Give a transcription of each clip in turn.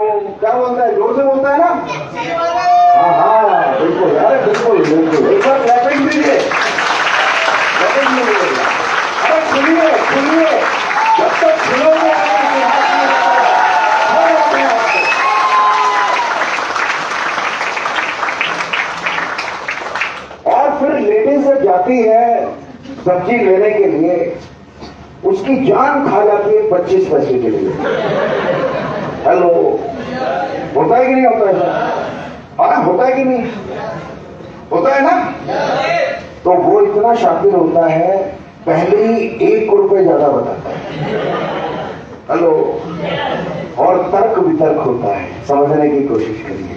क्या बोलता है, जोर से बोलता है ना? हाँ हाँ बिल्कुल, अरे बिल्कुल बिल्कुल, एक बार क्लैपिंग दीजिए, क्लैपिंग दीजिए। अरे सुनिए सुनिए, जब तक सुनोगे और फिर लेडीज जब जाती है सब्जी लेने के लिए, उसकी जान खा जाती है 25 पैसे के लिए। हेलो, होता है कि नहीं होता है? हाँ होता है कि नहीं होता है ना? तो वो इतना शातिर होता है, पहले ही 1 रुपए ज्यादा बताता है। हेलो, और तर्क वितर्क होता है, समझने की कोशिश करिए।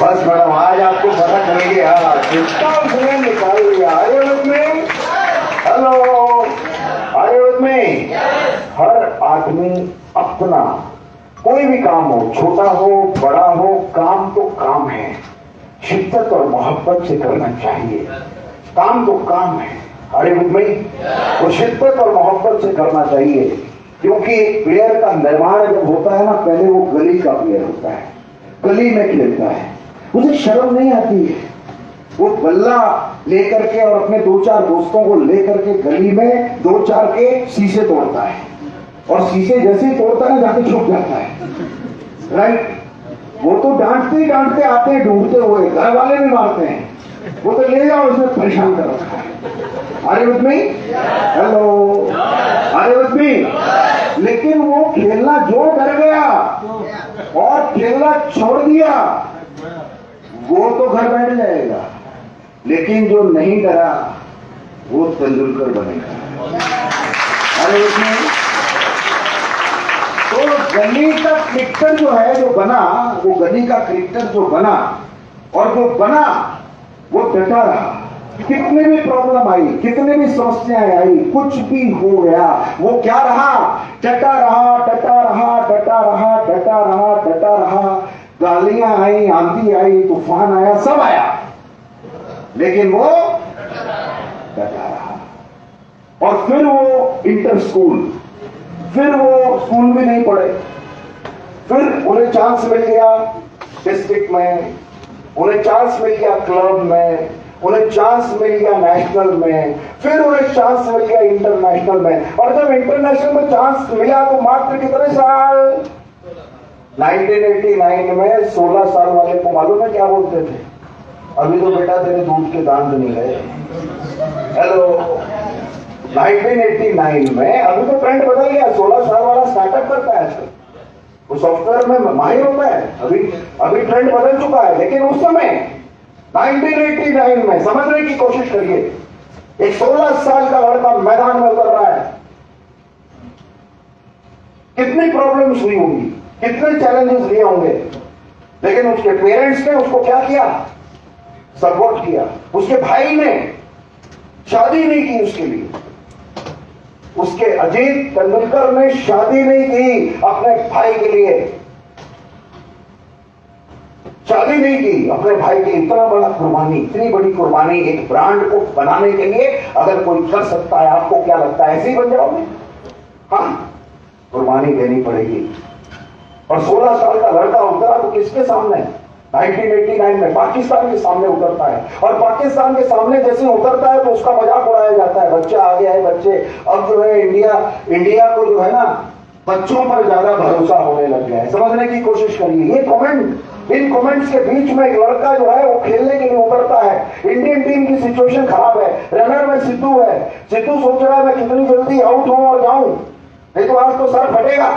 बस मैडम, आज आपको पता चलेगा, कितना उसने निकाल लिया। आए में, हेलो, आए में, हर आदमी अपना कोई भी काम हो, छोटा हो बड़ा हो, काम तो काम है, शिद्दत और मोहब्बत से करना चाहिए। काम तो काम है, अरे में वो शिद्दत और मोहब्बत से करना चाहिए। क्योंकि एक प्लेयर का निर्माण जब होता है ना, पहले वो गली का प्लेयर होता है, गली में खेलता है, उसे शर्म नहीं आती है। वो बल्ला लेकर के और अपने 2-4 दोस्तों को लेकर के गली में 2-4 के शीशे तोड़ता है, और शीशे जैसे ही तोड़ता है जाके छुप जाता है। राइट, वो तो डांटते ही डांटते आते हैं ढूंढते हुए, घर वाले भी मारते हैं, वो तो ले जाओ, उसने परेशान कर रखा है। अरे विद मी, हेलो, अरे विद मी। लेकिन वो खेलना जो डर गया और खेलना छोड़ दिया, वो तो घर बैठ जाएगा, लेकिन जो नहीं डरा वो तेंदुलकर बनेगा। अरे उसमें तो गली का क्रिकेटर जो है, जो बना, वो गली का क्रिकेटर जो बना, और जो बना वो डटा रहा। कितने भी प्रॉब्लम आई, कितने भी समस्याएं आई, कुछ भी हो गया, वो क्या रहा? डटा रहा, डटा रहा, डटा रहा, डटा रहा, डटा रहा। गालियां आई, आंधी आई, तूफान आया, सब आया, लेकिन वो डटा रहा। और फिर वो इंटर स्कूल, फिर वो स्कूल में नहीं पढ़े, फिर उन्हें चांस मिल गया डिस्ट्रिक्ट में, उन्हें चांस मिल गया क्लब में, उन्हें चांस मिल गया नेशनल में, फिर उन्हें चांस मिल गया इंटरनेशनल में। और जब इंटरनेशनल में चांस मिला तो मात्र कितने साल? 1989 में 16 साल वाले को मालूम है क्या बोलते थे? अभी तो बेटा तेरे दूध के दांत नहीं गए। हेलो, 1989 में, अभी तो ट्रेंड बदल गया, 16 साल वाला स्टार्टअप करता है आजकल, वो सॉफ्टवेयर में माहिर होता है। अभी ट्रेंड बदल चुका है, लेकिन उस समय 1989 में, समझने की कोशिश करिए, एक 16 साल का लड़का मैदान में उतर रहा है, कितनी प्रॉब्लम्स हुई होंगी, कितने चैलेंजेस लिए होंगे, लेकिन उसके पेरेंट्स ने उसको क्या किया? सपोर्ट किया। उसके भाई ने शादी नहीं की उसके लिए, उसके अजीत तेंदुलकर ने शादी नहीं की अपने भाई के लिए, शादी नहीं की अपने भाई के। इतना बड़ा कुर्बानी, इतनी बड़ी कुर्बानी एक ब्रांड को बनाने के लिए अगर कोई कर सकता है, आपको क्या लगता है ऐसे ही बन जाओगे? हाँ, कुर्बानी देनी पड़ेगी। और 16 साल का लड़का उतरा तो किसके सामने? 1989 में पाकिस्तान के सामने उतरता है, और पाकिस्तान के सामने जैसे उतरता है तो उसका मजाक उड़ाया जाता है, बच्चा आ गया है, बच्चे अब जो है इंडिया को जो है ना, बच्चों पर ज्यादा भरोसा होने लग गया है। समझने की कोशिश करिए। ये कमेंट, इन कमेंट्स के बीच में एक लड़का जो है वो खेलने के लिए उतरता है। इंडियन टीम की सिचुएशन खराब है, रनर में सिद्धू है, सिद्धू सोच रहा है मैं कितनी जल्दी आउट हूं और जाऊं, नहीं तो आज तो सर फटेगा।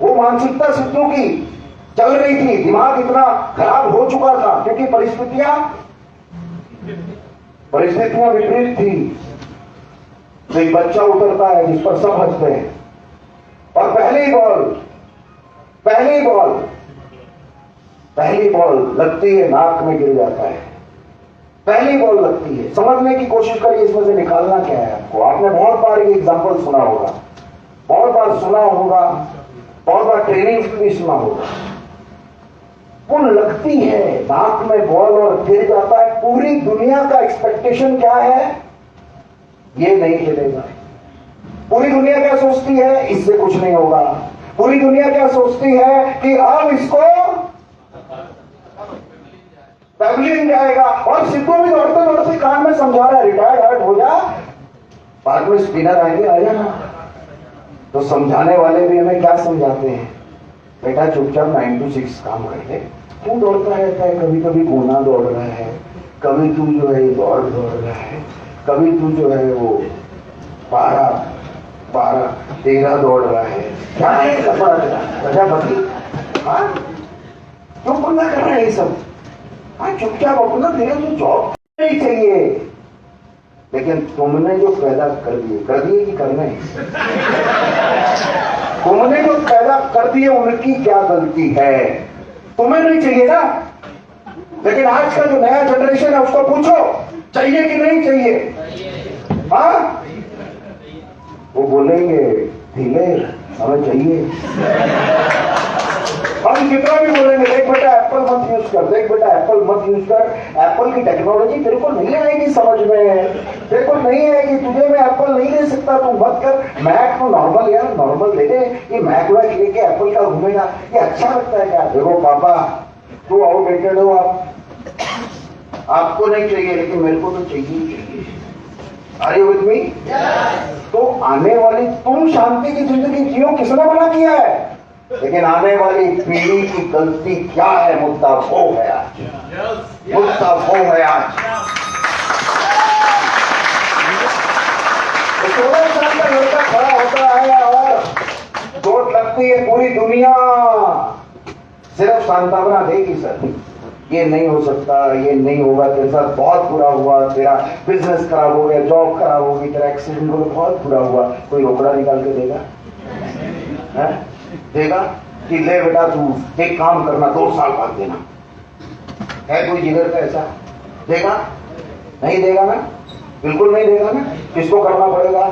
वो मानसिकता सिद्धू की चल रही थी, दिमाग इतना खराब हो चुका था, क्योंकि परिस्थितियां विपरीत थी। तो एक बच्चा उतरता है जिस पर सब हंसते हैं, और पहली बॉल लगती है, नाक में गिर जाता है। पहली बॉल लगती है, समझने की कोशिश करिए इसमें से निकालना क्या है आपको। आपने बहुत बार ये एग्जाम्पल सुना होगा, बहुत बार ट्रेनिंग भी सुना होगा। वो लगती है नाक में बॉल और गिर जाता है। पूरी दुनिया का एक्सपेक्टेशन क्या है? ये नहीं खेलेगा, पूरी दुनिया क्या सोचती है, इससे कुछ नहीं होगा। पूरी दुनिया क्या सोचती है कि अब इसको पैवलियन जाएगा। और सिद्धू भी दौड़ते दौड़ते कान में समझा रहा है, रिटायर्ड हार्ट हो जा, बाद में स्पिनर आएंगे, आ जाना। तो समझाने वाले भी हमें क्या समझाते हैं, बेटा चुपचाप 9 to 6 काम कर ले, क्यों दौड़ता रहता है, कभी कभी गोना दौड़ रहा है, कभी तू जो है दौड़ रहा है, कभी तू जो है वो 12-13 दौड़ रहा है, क्या है प्रजापति। हाँ क्यों पंगा कर रहा है ये सब। हाँ चुपचाप अपना तेरे जो जॉब नहीं चाहिए, लेकिन तुमने जो पैदा कर दिए कि करना है। तुमने जो पैदा कर दिए उनकी क्या गलती है, तुम्हें नहीं चाहिए ना। लेकिन आज का जो नया जनरेशन है उसको पूछो चाहिए कि नहीं चाहिए। हाँ वो बोलेंगे धीरे हमें चाहिए। हम कितना भी बोलेंगे देख बेटा एप्पल मत यूज कर, देख बेटा एप्पल मत यूज कर, एप्पल की टेक्नोलॉजी तेरे को नहीं आएगी समझ में, तेरे को नहीं आएगी, तुझे मैं एप्पल नहीं दे सकता, तू मत कर। मैक तो नॉर्मल यार, नॉर्मल दे दे, ये मैक वैक लेके एप्पल का घूमेगा, ये अच्छा लगता है क्या। देखो पापा तू आउटडेटेड हो, आपको नहीं चाहिए लेकिन मेरे को तो चाहिए। Are you with me? तो आने वाली तुम शांति की जिंदगी जियो, किसने मना किया है, लेकिन आने वाली पीढ़ी की गलती क्या है, मुद्दा वो है आज, मुद्दा वो है आज। 16 साल का लड़का खड़ा होता है और चोट लगती है, पूरी दुनिया सिर्फ सांत्वना देगी, सर ये नहीं हो सकता, ये नहीं होगा, तेरे साथ बहुत बुरा हुआ, तेरा बिजनेस खराब हो गया, जॉब खराब हो गई, तेरा एक्सीडेंट हो गया, बहुत बुरा हुआ। कोई रोकड़ा निकाल के देगा है? देगा कि ले बेटा तू एक काम करना 2 साल बाद देना, है कोई जिगर का ऐसा देगा? नहीं देगा ना, बिल्कुल नहीं देगा ना। किसको करना पड़ेगा,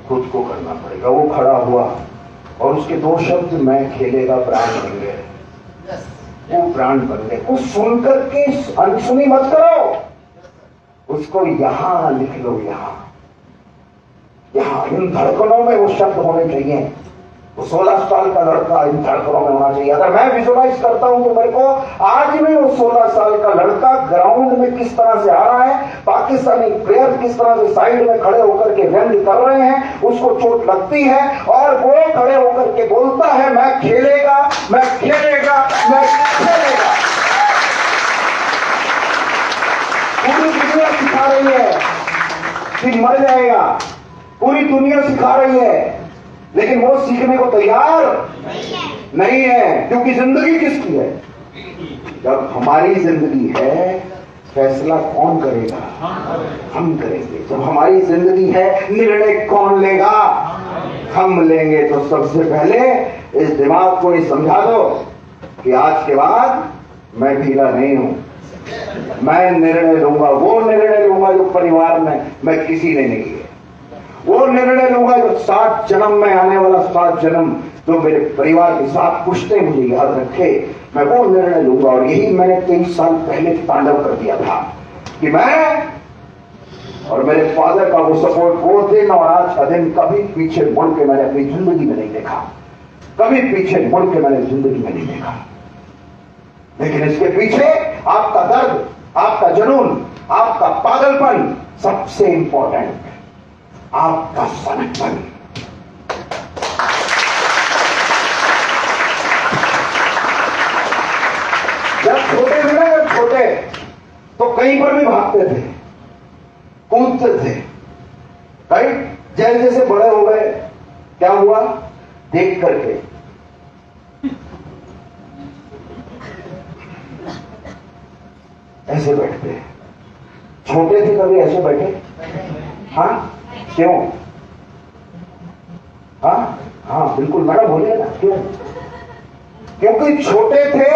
खुद को करना पड़ेगा। वो खड़ा हुआ और उसके 2 शब्द मैं खेलेगा प्राण बन गए, वो प्राण बन गए। उस सुनकर के अनसुनी मत करो, उसको यहां लिख लो, यहां इन धड़कनों में वो शब्द होने चाहिए। वो 16 साल का लड़का इन धड़कनों में होना चाहिए। अगर मैं विजुअलाइज करता हूं तो मेरे को आज भी वो 16 साल का लड़का ग्राउंड में किस तरह से आ रहा है, पाकिस्तानी प्लेयर किस तरह से साइड में खड़े होकर के व्यंग कर रहे हैं, उसको चोट लगती है और वो खड़े होकर के बोलता है मैं खेलेगा, मैं खेलेगा, मैं खेलेगा। पूरी दुनिया सिखा रही है कि मर जाएगा, पूरी दुनिया सिखा रही है, लेकिन वो सीखने को तैयार नहीं है, क्योंकि जिंदगी किसकी है। जब हमारी जिंदगी है फैसला कौन करेगा, हम करेंगे। जब हमारी जिंदगी है निर्णय कौन लेगा, हम लेंगे। तो सबसे पहले इस दिमाग को ये समझा दो कि आज के बाद मैं ढीला नहीं हूं, मैं निर्णय लूंगा, वो निर्णय लूंगा जो परिवार में मैं किसी ने नहीं लिया, वो निर्णय लूंगा जो 7 जन्म में आने वाला 7 जन्म जो मेरे परिवार के साथ पुश्ते मुझे याद रखे, मैं वो निर्णय लूंगा। और यही मैंने 23 साल पहले तांडव कर दिया था कि मैं और मेरे फादर का वो सपोर्ट, वो दिन और आज का दिन कभी पीछे मुड़ के मैंने अपनी जिंदगी में नहीं देखा, कभी पीछे मुड़ के मैंने जिंदगी में नहीं देखा। लेकिन इसके पीछे आपका दर्द, आपका जुनून, आपका पागलपन, सबसे इंपॉर्टेंट आपका सनकपन। जब छोटे थे ना, जब छोटे तो कहीं पर भी भागते थे, कूदते थे, राइट। जैसे जैसे बड़े हो गए क्या हुआ, देख करके ऐसे बैठते हैं। छोटे थे कभी ऐसे बैठे? हाँ क्यों? हाँ हाँ बिल्कुल मैडम बोलिए ना, क्यों? क्योंकि छोटे थे,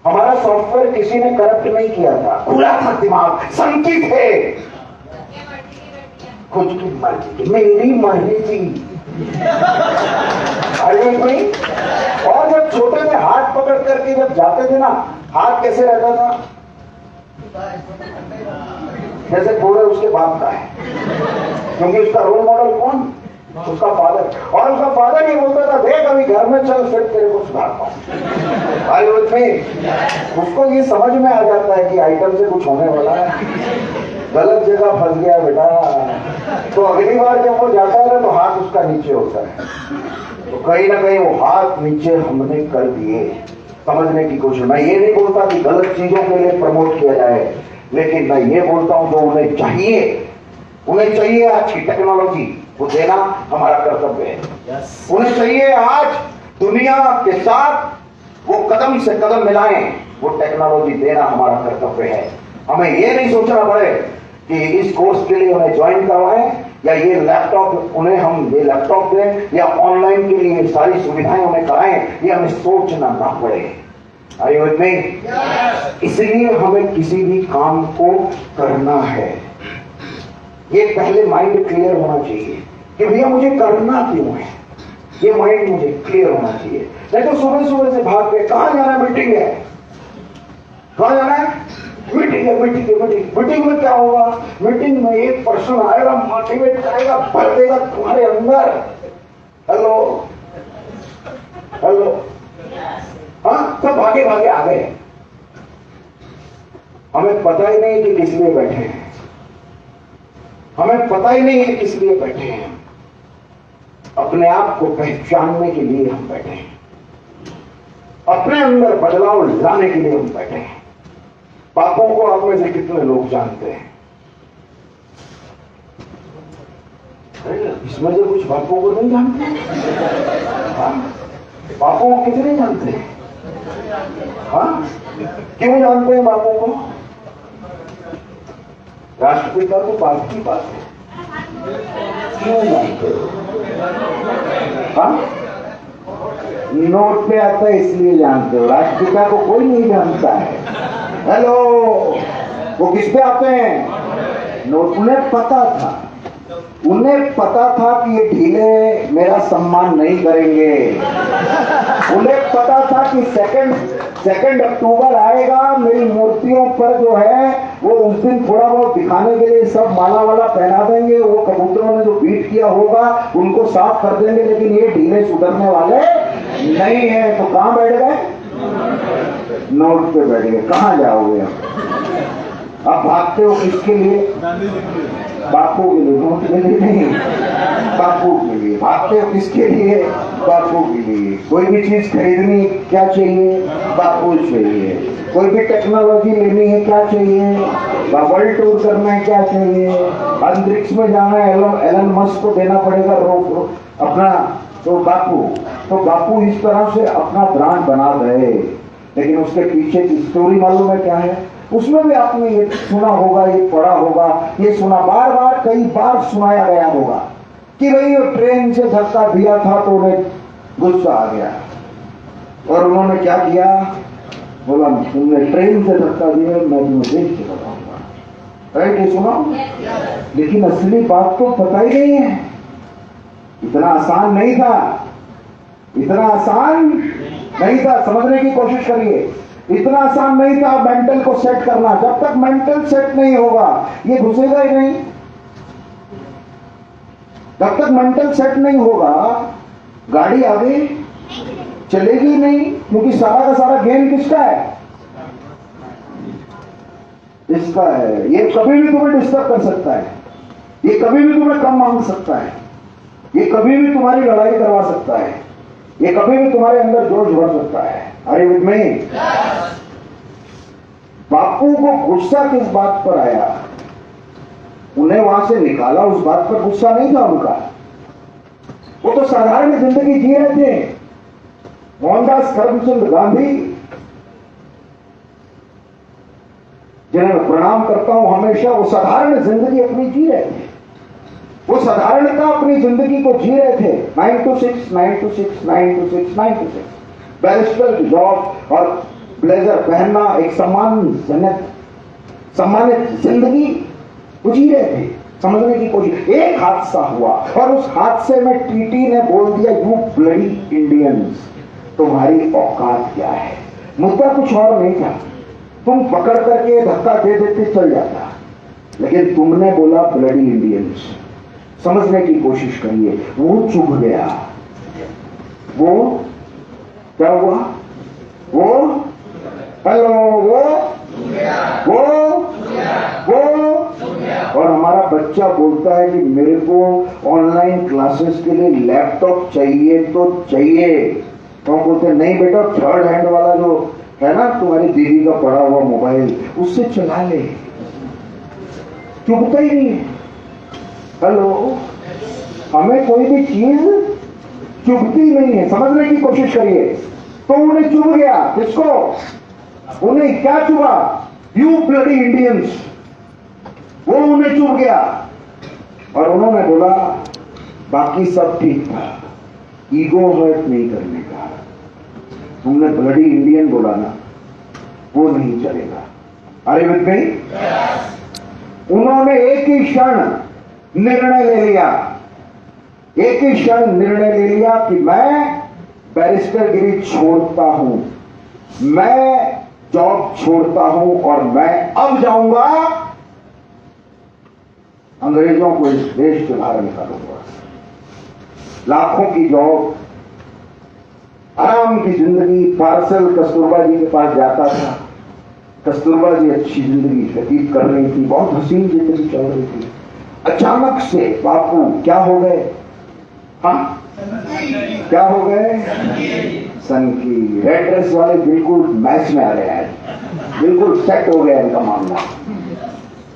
हमारा सॉफ्टवेयर किसी ने करप्ट नहीं किया था, खुला था दिमाग, संकी थे, खुद की मर्जी थी, मेरी मर्जी थी। अरे भाई, और जब छोटे में हाथ पकड़ करके जब जाते थे ना, हाथ कैसे रहता था? जैसे पूरे उसके बाप का है, क्योंकि उसका रोल मॉडल कौन? उसका फादर। और उसका फादर ये बोलता था, देख अभी घर में चल, फिर तेरे को सुधारता हूँ। भाई में उसको ये समझ में आ जाता है कि आइटम से कुछ होने वाला है, गलत जगह फंस गया बेटा। तो अगली बार जब वो जाता है ना तो हाथ उसका नीचे होता है, तो कहीं ना कहीं वो हाथ नीचे हमने कर दिए। समझने की कोशिश। मैं ये नहीं बोलता कि गलत चीजों के लिए प्रमोट किया जाए, लेकिन मैं ये बोलता हूं जो उन्हें चाहिए आज की टेक्नोलॉजी वो देना हमारा कर्तव्य है। उन्हें चाहिए आज दुनिया के साथ वो कदम से कदम मिलाएं, वो टेक्नोलॉजी देना हमारा कर्तव्य है। हमें ये नहीं सोचना पड़े कि इस कोर्स के लिए उन्हें ज्वाइन करवाएं या ये लैपटॉप उन्हें हम ये लैपटॉप दें या ऑनलाइन के लिए सारी सुविधाएं उन्हें कराएं, ये हमें सोचना ना पड़े। Are you with me? इसलिए हमें किसी भी काम को करना है, ये पहले माइंड क्लियर होना चाहिए कि भैया मुझे करना क्यों है, ये माइंड मुझे क्लियर होना चाहिए। नहीं तो सुबह सुबह से भाग के कहां जाना है, मीटिंग है, कहां जाना है, मीटिंग है, मीटिंग में क्या होगा? मीटिंग में एक पर्सन आएगा, मोटिवेट करेगा, भर देगा तुम्हारे अंदर। हेलो हेलो, हाँ, सब भागे भागे आ गए। हमें पता ही नहीं कि किस लिए बैठे हैं, हमें पता ही नहीं है किस लिए बैठे हैं। अपने आप को पहचानने के लिए हम बैठे हैं, अपने अंदर बदलाव लाने के लिए हम बैठे हैं। पापों को आप में से कितने लोग जानते हैं? इसमें से कुछ बापों को नहीं जानते। हाँ? बापों को कितने जानते हैं? हाँ? क्यों जानते हैं बापों को? राष्ट्रपिता तो बात की बात है, क्यों जानते हो? हाँ? नोट पे आता है इसलिए जानते हो, राष्ट्रपिता को कोई नहीं जानता है। हेलो, वो किस पे आते हैं? नोट। उन्हें पता था कि ये ढीले मेरा सम्मान नहीं करेंगे। उन्हें पता था कि सेकंड अक्टूबर आएगा, मेरी मूर्तियों पर जो है वो उस दिन थोड़ा बहुत दिखाने के लिए सब माला वाला पहना देंगे, वो कबूतरों ने जो बीट किया होगा उनको साफ कर देंगे, लेकिन ये ढीले सुधरने वाले नहीं है। तो कहां बैठ गए? नोट पे बैठ गए। कहां जाओगे अब भागते हो किसके लिए? बापू के लिए, नोट के लिए नहीं, बापू के लिए भागते हो। किसके लिए? बापू के लिए। कोई भी चीज खरीदनी क्या चाहिए? बापू चाहिए। कोई भी टेक्नोलॉजी लेनी है क्या चाहिए? वर्ल्ड टूर करना है क्या चाहिए? अंतरिक्ष में जाना है, एलन मस्क को देना पड़ेगा अपना तो बापू इस तरह से अपना ब्रांड बना गए। लेकिन उसके पीछे की स्टोरी मालूम है क्या है? उसमें भी आपने ये सुना होगा, ये पढ़ा होगा, ये सुना, बार बार कई बार सुनाया गया होगा कि भाई वो ट्रेन से धक्का दिया था तो उन्हें गुस्सा आ गया और उन्होंने क्या किया? बोला तुमने ट्रेन से धक्का दिया, मैं तुम्हें देख के बताऊंगा। राइट, ये सुना? लेकिन असली बात तो पता ही नहीं है। इतना आसान नहीं था, समझने की कोशिश करिए। इतना आसान नहीं था मेंटल को सेट करना। जब तक मेंटल सेट नहीं होगा ये घुसेगा ही नहीं। जब तक मेंटल सेट नहीं होगा गाड़ी आगे चलेगी नहीं, क्योंकि सारा का सारा गेम किसका है? इसका है। ये कभी भी तुम्हें डिस्टर्ब कर सकता है, ये कभी भी तुम्हें कम मांग सकता है, ये कभी भी तुम्हारी लड़ाई करवा सकता है, ये कभी भी तुम्हारे अंदर जोश भर सकता है। अरे विद में बापू को गुस्सा किस बात पर आया? उन्हें वहां से निकाला, उस बात पर गुस्सा नहीं था उनका। वो तो साधारण जिंदगी जी रहे थे। मोहनदास करमचंद गांधी, जिन्हें मैं प्रणाम करता हूं हमेशा, वो साधारण जिंदगी अपनी जी रहे थे। वो साधारणता अपनी जिंदगी को जी रहे थे। 9 to 6 बैरिस्टर जॉब और ब्लेजर पहनना, एक सम्मानित जिंदगी वो जी रहे थे। समझने की कोशिश। एक हादसा हुआ और उस हादसे में टीटी ने बोल दिया, यू ब्लडी इंडियंस, तुम्हारी औकात क्या है? मुद्दा कुछ और नहीं था, तुम पकड़ करके धक्का दे देते चल जाता, लेकिन तुमने बोला ब्लडी इंडियंस। समझने की कोशिश करिए, वो चुभ गया। वो क्या हुआ? वो हेलो, वो और हमारा बच्चा बोलता है कि मेरे को ऑनलाइन क्लासेस के लिए लैपटॉप चाहिए तो चाहिए। तो हम बोलते हैं नहीं बेटा, थर्ड हैंड वाला जो है ना तुम्हारी दीदी का पड़ा हुआ मोबाइल, उससे चला ले। चुभता ही नहीं है। हेलो, हमें कोई भी चीज चुभती नहीं है। समझने की कोशिश करिए। तो उन्हें चुभ गया। किसको? उन्हें क्या चुभा? You bloody Indians. वो उन्हें चुभ गया और उन्होंने बोला बाकी सब ठीक था, ईगो हर्ट नहीं करने का। तुमने ब्लडी इंडियन बोला ना, वो नहीं चलेगा। अरे विद मी? उन्होंने एक ही क्षण निर्णय ले लिया, एक ही क्षण निर्णय ले लिया कि मैं बैरिस्टरगिरी छोड़ता हूं, मैं जॉब छोड़ता हूं और मैं अब जाऊंगा अंग्रेजों को इस देश से बाहर निकालूंगा। लाखों की जॉब, आराम की जिंदगी। पार्सल कस्तूरबा जी के पास जाता था। कस्तूरबा जी अच्छी जिंदगी व्यतीत कर रही थी, बहुत हसीन जिंदगी चल रही थी। अचानक से बापू क्या हो गए? हाँ, क्या हो गए? सन की। रेड ड्रेस वाले बिल्कुल मैच में आ रहे हैं, बिल्कुल सेट हो गया इनका मामला।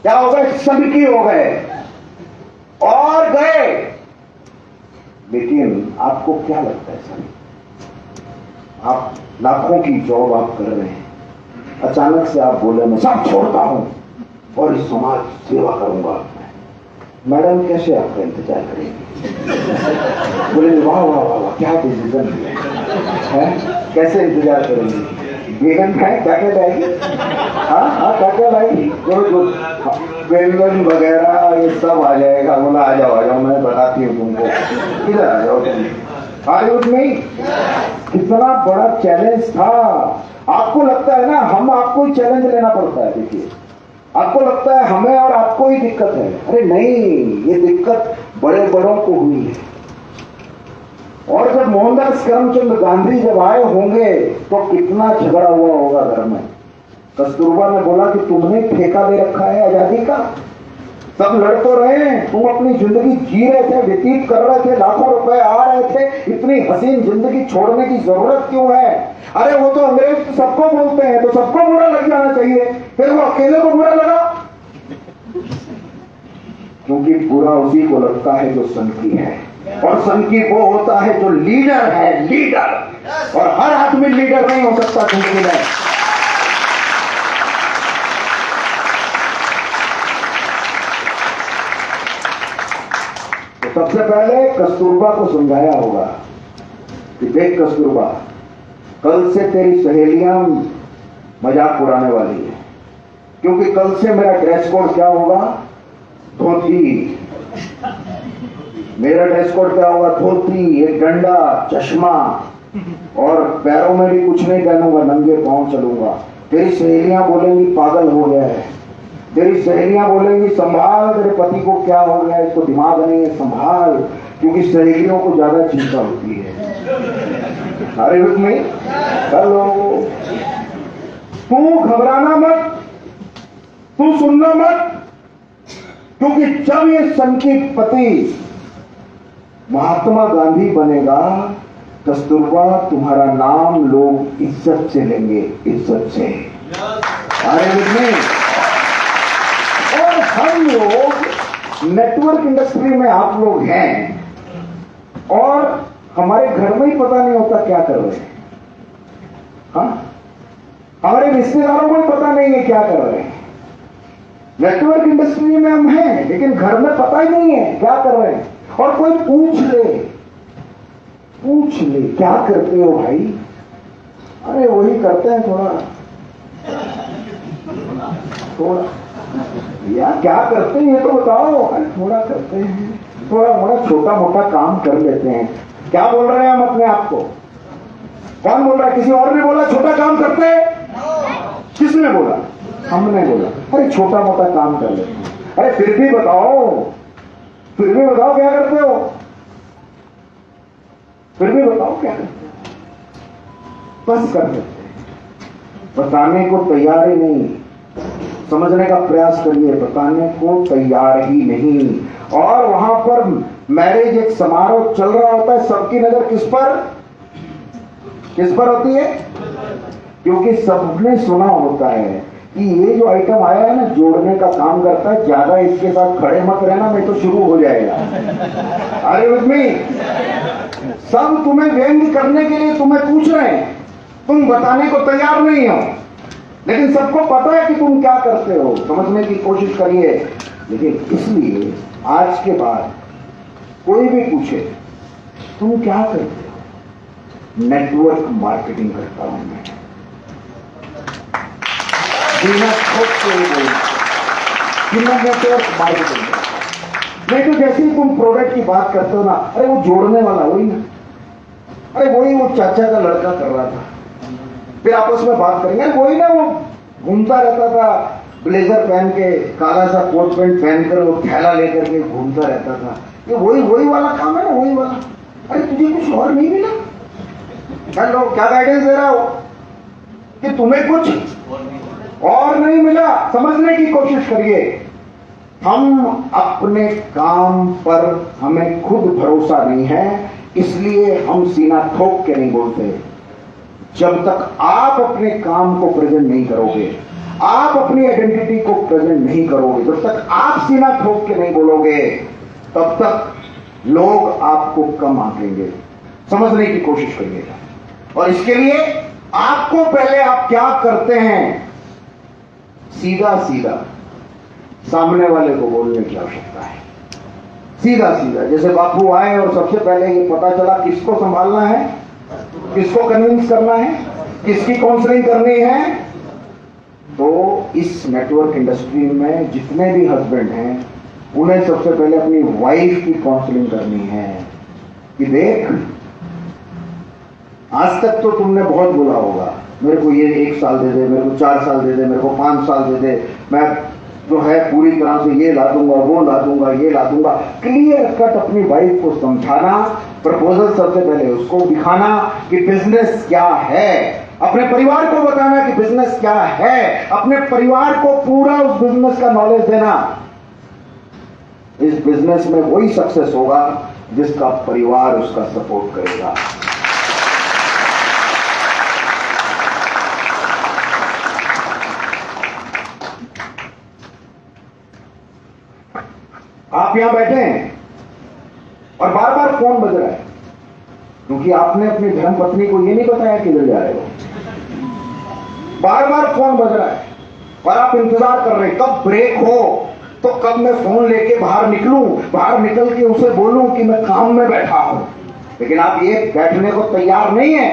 क्या हो गए? सन की हो गए और गए। लेकिन आपको क्या लगता है सर, आप लाखों की जॉब आप कर रहे हैं, अचानक से आप बोले मैं सब छोड़ता हूं और इस समाज सेवा करूंगा। मैडम कैसे आपका इंतजार करेंगे? बोले वाह वाह वाह वाह, क्या डिसीजन है, कैसे इंतजार करेंगे? बेगन है क्या क्या लाएगी? हाँ, क्या क्या लाएगी? बेगन वगैरह ये सब आ जाएगा। बोला आ जाओ, मैं बताती हूँ तुमको, किधर आ जाओ तुम। आयुष नहीं, कितना बड़ा चैलेंज था। आपको लगता है ना हम आपको ही चैलेंज लेना पड़ता है। देखिए, आपको लगता है हमें और आपको ही दिक्कत है। अरे नहीं, ये दिक्कत बड़े बड़ों को हुई है। और जब मोहनदास करमचंद गांधी जब आए होंगे तो कितना झगड़ा हुआ होगा घर में। कस्तूरबा ने बोला कि तुमने ठेका दे रखा है आजादी का, सब लड़ तो रहे हैं, तुम अपनी जिंदगी जी रहे थे, व्यतीत कर रहे थे, लाखों रुपए आ रहे थे, इतनी हसीन जिंदगी छोड़ने की जरूरत क्यों है? अरे वो तो अंग्रेज तो सबको बोलते हैं, तो सबको बुरा लग जाना चाहिए, फिर वो अकेले को बुरा लगा? क्योंकि बुरा उसी को लगता है जो सनकी है, और सनकी वो होता है जो लीडर है, लीडर। और हर आदमी लीडर नहीं हो सकता सनकी में। तो सबसे पहले कस्तूरबा को समझाया होगा कि देख कस्तूरबा, कल से तेरी सहेलियां मजाक उड़ाने वाली है, क्योंकि कल से मेरा ड्रेस कोड क्या होगा? धोती। मेरा ड्रेस कोड क्या होगा? धोती, एक डंडा, चश्मा, और पैरों में भी कुछ नहीं पहनूंगा, नंगे पांव चलूंगा। तेरी सहेलियां बोलेंगी पागल हो गया है, तेरी सहेलियां बोलेंगी संभाल, तेरे पति को क्या हो गया, इसको दिमाग नहीं है, संभाल, क्योंकि सहेलियों को ज्यादा चिंता होती है। अरे में हेलो, तू घबराना मत, तू सुनना मत, क्योंकि जब ये सनकी पति महात्मा गांधी बनेगा, कस्तूरबा तुम्हारा नाम लोग इज्जत से लेंगे, इज्जत से। अरे में और हम लोग नेटवर्क इंडस्ट्री में आप लोग हैं, और हमारे घर में ही पता नहीं होता क्या कर रहे हैं। हाँ, हमारे रिश्तेदारों को ही पता नहीं है क्या कर रहे हैं। नेटवर्क इंडस्ट्री में हम हैं, लेकिन घर में पता ही नहीं है क्या कर रहे हैं। और कोई पूछ ले क्या करते हो भाई? अरे वही करते हैं थोड़ा यार, क्या करते हैं ये तो बताओ। अरे थोड़ा करते हैं, थोड़ा मोड़ा छोटा मोटा काम कर लेते हैं। क्या बोल रहे हैं हम अपने आप को? कौन बोल रहा है? किसी और ने बोला छोटा काम करते हैं? किसने बोला? हमने बोला। अरे छोटा मोटा काम कर लेते हैं। अरे फिर भी बताओ क्या करते हो, फिर भी बताओ क्या करते हो। बस कर देते हैं, बताने को तैयार ही नहीं, समझने का प्रयास करिए, बताने को तैयार ही नहीं। और वहां पर मैरिज एक समारोह चल रहा होता है, सबकी नजर किस पर होती है? क्योंकि सबने सुना होता है कि ये जो आइटम आया है ना, जोड़ने का काम करता है, ज्यादा इसके साथ खड़े मत रहना, नहीं तो शुरू हो जाएगा। अरे उसमें सब तुम्हें व्यंग करने के लिए तुम्हें पूछ रहे हैं, तुम बताने को तैयार नहीं हो, लेकिन सबको पता है कि तुम क्या करते हो। समझने की कोशिश करिए। लेकिन इसलिए आज के बाद कोई भी पूछे तुम क्या करते हो, नेटवर्क मार्केटिंग करता हूं मैं, नेटवर्क मार्केटिंग। नहीं तो जैसे ही तुम प्रोडक्ट की बात करते हो ना, अरे वो जोड़ने वाला वही ना, अरे वही वो चाचा का लड़का कर रहा था, फिर आपस में बात करेंगे, वही ना वो घूमता रहता था ब्लेजर पहन के, काला सा कोट पैंट पहनकर वो थैला लेकर के घूमता रहता था, ये वही वाला काम है ना, वही वाला। अरे तुझे कुछ और नहीं मिला? हेलो, क्या गाइडेंस दे रहा हो कि तुम्हें कुछ और नहीं मिला? समझने की कोशिश करिए। हम अपने काम पर हमें खुद भरोसा नहीं है, इसलिए हम सीना ठोक के नहीं बोलते। जब तक आप अपने काम को प्रेजेंट नहीं करोगे, आप अपनी आइडेंटिटी को प्रेजेंट नहीं करोगे, जब तक आप सीना ठोक के नहीं बोलोगे, तब तक लोग आपको कम आंकेंगे। समझने की कोशिश करिएगा। और इसके लिए आपको पहले आप क्या करते हैं, सीधा सामने वाले को बोलने की आवश्यकता है। सीधा जैसे बापू आए और सबसे पहले ये पता चला किसको संभालना है, किसको कन्विंस करना है, किसकी काउंसलिंग करनी है। तो इस नेटवर्क इंडस्ट्री में जितने भी हस्बैंड हैं, उन्हें सबसे पहले अपनी वाइफ की काउंसलिंग करनी है कि देख, आज तक तो तुमने बहुत बोला होगा, मेरे को ये 1 साल दे दे, मेरे को 4 साल दे दे, मेरे को 5 साल दे दे, मैं जो है पूरी तरह से ये ला दूंगा, वो ला दूंगा, ये ला दूंगा। क्लियर कट अपनी वाइफ को समझाना, प्रपोजल सबसे पहले उसको दिखाना कि बिजनेस क्या है, अपने परिवार को बताना कि बिजनेस क्या है, अपने परिवार को पूरा उस बिजनेस का नॉलेज देना। इस बिजनेस में वही सक्सेस होगा जिसका परिवार उसका सपोर्ट करेगा। आप यहां बैठे हैं और बार बार फोन बज रहा है, क्योंकि आपने अपनी धर्म पत्नी को ये नहीं बताया किधर जा रहे हो। बार बार फोन बज रहा है और आप इंतजार कर रहे हैं कब ब्रेक हो, तो कब मैं फोन लेके बाहर निकलूं, बाहर निकल के उसे बोलूं कि मैं काम में बैठा हूं। लेकिन आप ये बैठने को तैयार नहीं है,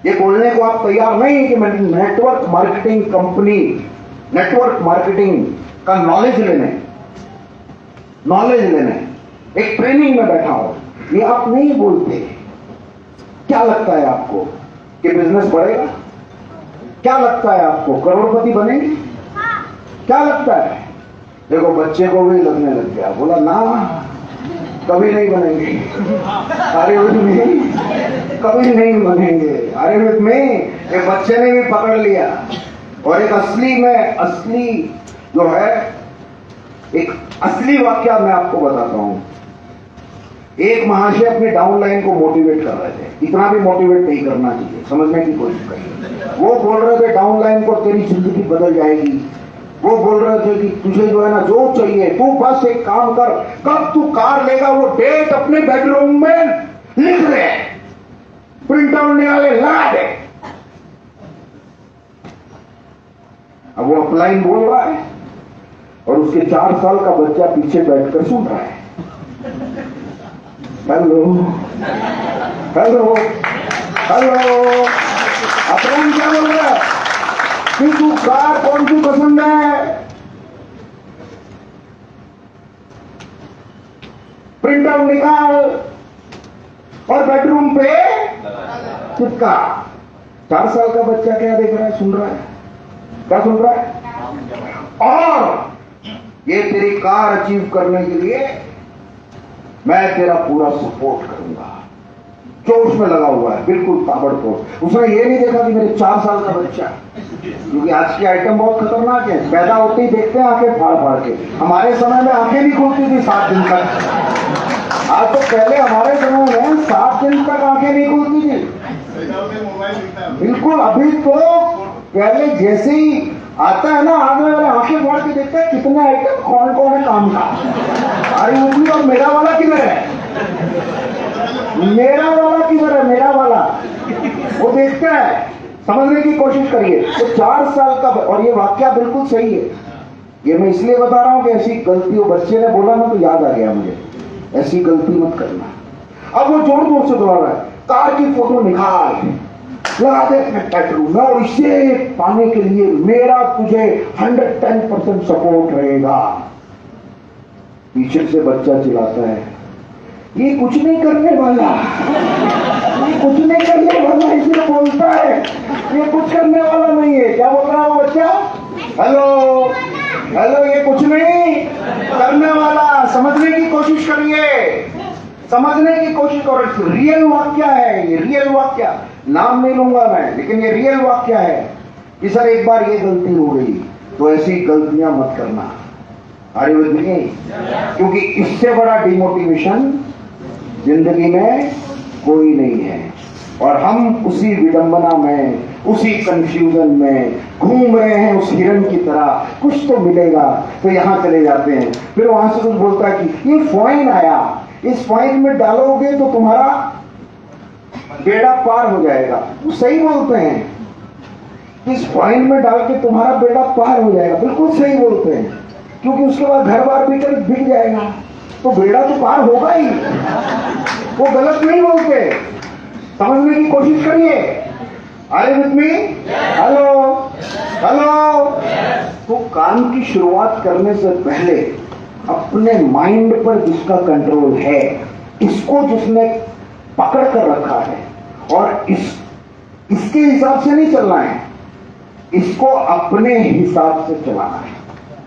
ये बोलने को आप तैयार नहीं है कि मैं network marketing company, network marketing का नॉलेज लेने एक ट्रेनिंग में बैठा हूं। ये आप नहीं बोलते। क्या लगता है आपको कि बिजनेस बढ़ेगा? क्या लगता है आपको करोड़पति बनेंगे? क्या लगता है? देखो, बच्चे को भी लगने लग गया, बोला ना कभी नहीं बनेंगे, आयुर्वेद में कभी नहीं बनेंगे। आयुर्वेद में एक बच्चे ने भी पकड़ लिया। और एक असली जो है, एक असली वाक्य मैं आपको बताता हूं। एक महाशय अपने डाउनलाइन को मोटिवेट कर रहे थे, इतना भी मोटिवेट नहीं करना चाहिए, समझने की कोशिश करिए। वो बोल रहे थे डाउनलाइन को तेरी जिंदगी बदल जाएगी। वो बोल रहे थे कि तुझे जो है ना, जो चाहिए तू बस एक काम कर, कब तू कार लेगा वो डेट अपने बेडरूम में लिख दे, प्रिंट आउट निकाले लगा दे। अब वो अपलाइन बोल रहा है और उसके 4 साल का बच्चा पीछे बैठकर सुन रहा है। हेलो हेलो हेलो, अपलाइन क्या बोल रहा है कि तू कार कौन सी पसंद है, प्रिंट आउट निकाल और बेडरूम पे चिपका। 4 साल का बच्चा क्या देख रहा है, सुन रहा है, क्या सुन रहा है? और ये तेरी कार अचीव करने के लिए मैं तेरा पूरा सपोर्ट करूंगा। जोश में लगा हुआ है, बिल्कुल ताबड़तोड़। उसने ये नहीं देखा कि मेरे 4 साल का बच्चा, क्योंकि आज के आइटम बहुत खतरनाक है। पैदा होते ही देखते हैं आंखें फाड़ फाड़ के। हमारे समय में आंखें नहीं खुलती थी 7 दिन तक। आज तो पहले हमारे समय में 7 दिन तक आंखें नहीं खुलती थी। बिल्कुल, अभी तो पहले जैसे ही आता है ना, आगे वाले आंखें फाड़ के देखते हैं कितने आइटम कौन कौन है काम का। अरे उंगली और मेरा वाला किधर है, मेरा वाला किधर है, मेरा वाला, वो देखता है। समझने की कोशिश करिए। तो 4 साल का, और ये वाक्य बिल्कुल सही है। ये मैं इसलिए बता रहा हूं कि ऐसी गलती, वो बच्चे ने बोला ना तो याद आ गया मुझे, ऐसी गलती मत करना। अब वो जोर जोर से बुला रहा है, कार की फोटो निकाल, लगा दे टैटू में, और इसे पाने के लिए मेरा तुझे 110% सपोर्ट रहेगा। पीछे से बच्चा चिल्लाता है, ये कुछ नहीं करने वाला, ये कुछ नहीं करने वाला, इसलिए बोलता है ये कुछ करने वाला नहीं है। क्या बोल रहा है वो बच्चा? हेलो हेलो, ये कुछ नहीं करने वाला। समझने की कोशिश करिए, समझने की कोशिश करो। रियल वाक्य है ये, रियल वाक्य। नाम नहीं लूंगा मैं, लेकिन ये रियल वाक्य है कि सर एक बार ये गलती हो गई, तो ऐसी गलतियां मत करना। अरे वो नहीं, क्योंकि इससे बड़ा डिमोटिवेशन जिंदगी में कोई नहीं है। और हम उसी विडंबना में, उसी कंफ्यूजन में घूम रहे हैं उस हिरन की तरह। कुछ तो मिलेगा तो यहां चले जाते हैं, फिर वहां से कुछ बोलता है कि ये फॉइन आया, इस फॉइन में डालोगे तो तुम्हारा बेड़ा पार हो जाएगा। वो सही बोलते हैं, इस फॉइन में डाल के तुम्हारा बेड़ा पार हो जाएगा। बिल्कुल सही बोलते हैं, क्योंकि उसके बाद घर बार बिक जाएगा, तो बेड़ा तो पार होगा ही। वो गलत नहीं बोलते, समझने की कोशिश करिए। Are with me? Hello hello. तो काम की शुरुआत करने से पहले अपने माइंड पर जिसका कंट्रोल है, इसको जिसने पकड़ कर रखा है, और इसके हिसाब से नहीं चलना है, इसको अपने हिसाब से चलाना है।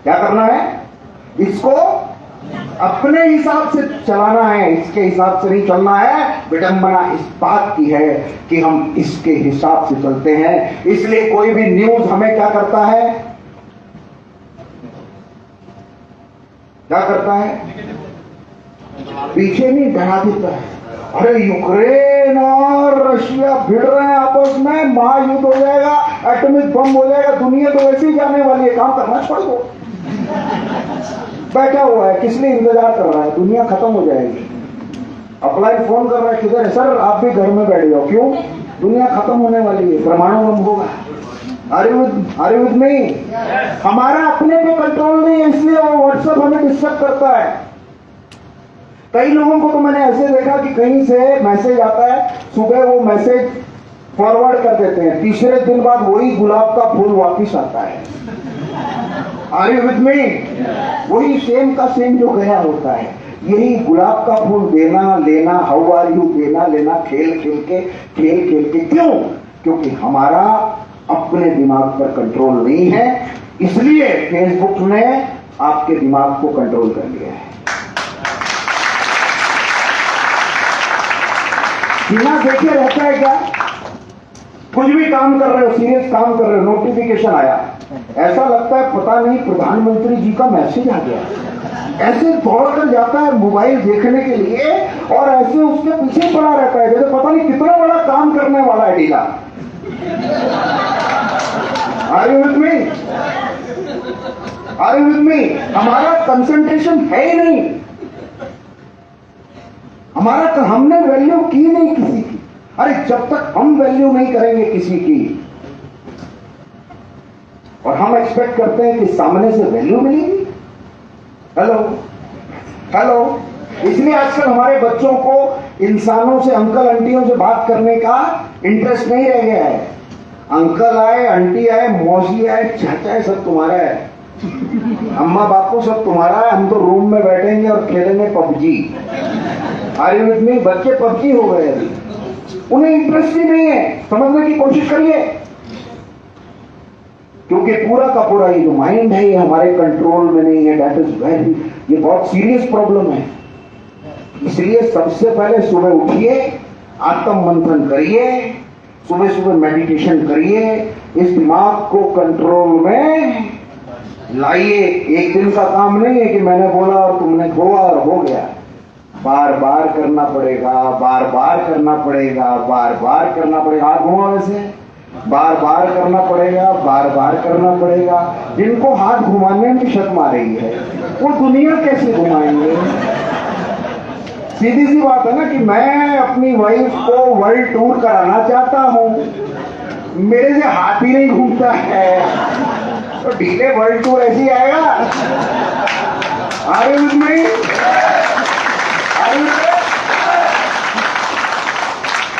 क्या करना है? इसको अपने हिसाब से चलाना है, इसके हिसाब से नहीं चलना है। विडंबना इस बात की है कि हम इसके हिसाब से चलते हैं। इसलिए कोई भी न्यूज हमें क्या करता है, क्या करता है? पीछे नहीं, डरा देता है। अरे यूक्रेन और रशिया भिड़ रहे हैं आपस में, महायुद्ध हो जाएगा, एटॉमिक बम हो जाएगा, दुनिया तो वैसे ही जाने वाली है, काम करना छोड़ दो। बैठा हुआ है, किस लिए इंतजार कर रहा है? दुनिया खत्म हो जाएगी। अपलाइन फोन कर रहा है, किधर है? सर आप भी घर में बैठ जाओ। क्यों? दुनिया खत्म होने वाली है, परमाणु बम होगा। अरे विद मी? हमारा अपने पे कंट्रोल नहीं है, इसलिए वो व्हाट्सएप हमें डिस्टर्ब करता है। कई लोगों को तो मैंने ऐसे देखा कि कहीं से मैसेज आता है, सुबह वो मैसेज फॉरवर्ड कर देते हैं, तीसरे दिन बाद वही गुलाब का फूल वापिस आता है। Are you with me? वही सेम का सेम जो गया होता है, यही गुलाब का फूल देना लेना, हाउ आर यू देना लेना, खेल खेल के। क्यों? क्योंकि हमारा अपने दिमाग पर कंट्रोल नहीं है, इसलिए फेसबुक ने आपके दिमाग को कंट्रोल कर लिया है। बिना देखे रहता है क्या? कुछ भी काम कर रहे हो, सीरियस काम कर रहे हो, नोटिफिकेशन आया, ऐसा लगता है पता नहीं प्रधानमंत्री जी का मैसेज आ गया। ऐसे दौड़ कर जाता है मोबाइल देखने के लिए, और ऐसे उसके पीछे पड़ा रहता है जैसे पता नहीं कितना बड़ा काम करने वाला है ढीला। Are you with me? Are you with me? हमारा कंसंट्रेशन है ही नहीं, हमने वैल्यू की नहीं किसी की। अरे जब तक हम वैल्यू नहीं करेंगे किसी की, और हम एक्सपेक्ट करते हैं कि सामने से वैल्यू मिलेगी। Hello hello. इसलिए आजकल हमारे बच्चों को इंसानों से, अंकल आंटियों से बात करने का इंटरेस्ट नहीं रह गया है। अंकल आए, आंटी आए, मौसी आए, चाचा आए, सब तुम्हारा है, अम्मा बापू सब तुम्हारा है। हम तो रूम में बैठेंगे और खेलेंगे PUBG. Are you with me? बच्चे पबजी हो गए अभी, उन्हें इंटरेस्ट ही नहीं है। समझने की कोशिश करिए। क्योंकि पूरा का पूरा ये जो माइंड है ये हमारे कंट्रोल में नहीं है। दैट इज वेरी, ये बहुत सीरियस प्रॉब्लम है। इसलिए सबसे पहले सुबह उठिए, आत्म मंथन करिए, सुबह सुबह मेडिटेशन करिए, इस दिमाग को कंट्रोल में लाइए। एक दिन का काम नहीं है कि मैंने बोला और तुमने खोआ और हो गया। बार बार करना पड़ेगा, बार बार करना पड़ेगा, बार बार करना पड़ेगा। हाथ घुमाओ ऐसे, बार बार करना पड़ेगा, बार बार करना पड़ेगा। जिनको हाथ घुमाने में शर्म आ रही है वो दुनिया कैसे घुमाएंगे? सीधी सी बात है ना कि मैं अपनी वाइफ को वर्ल्ड टूर कराना चाहता हूं, मेरे से हाथ ही नहीं घूमता है, तो ढीले वर्ल्ड टूर ऐसे ही आएगा? आगे में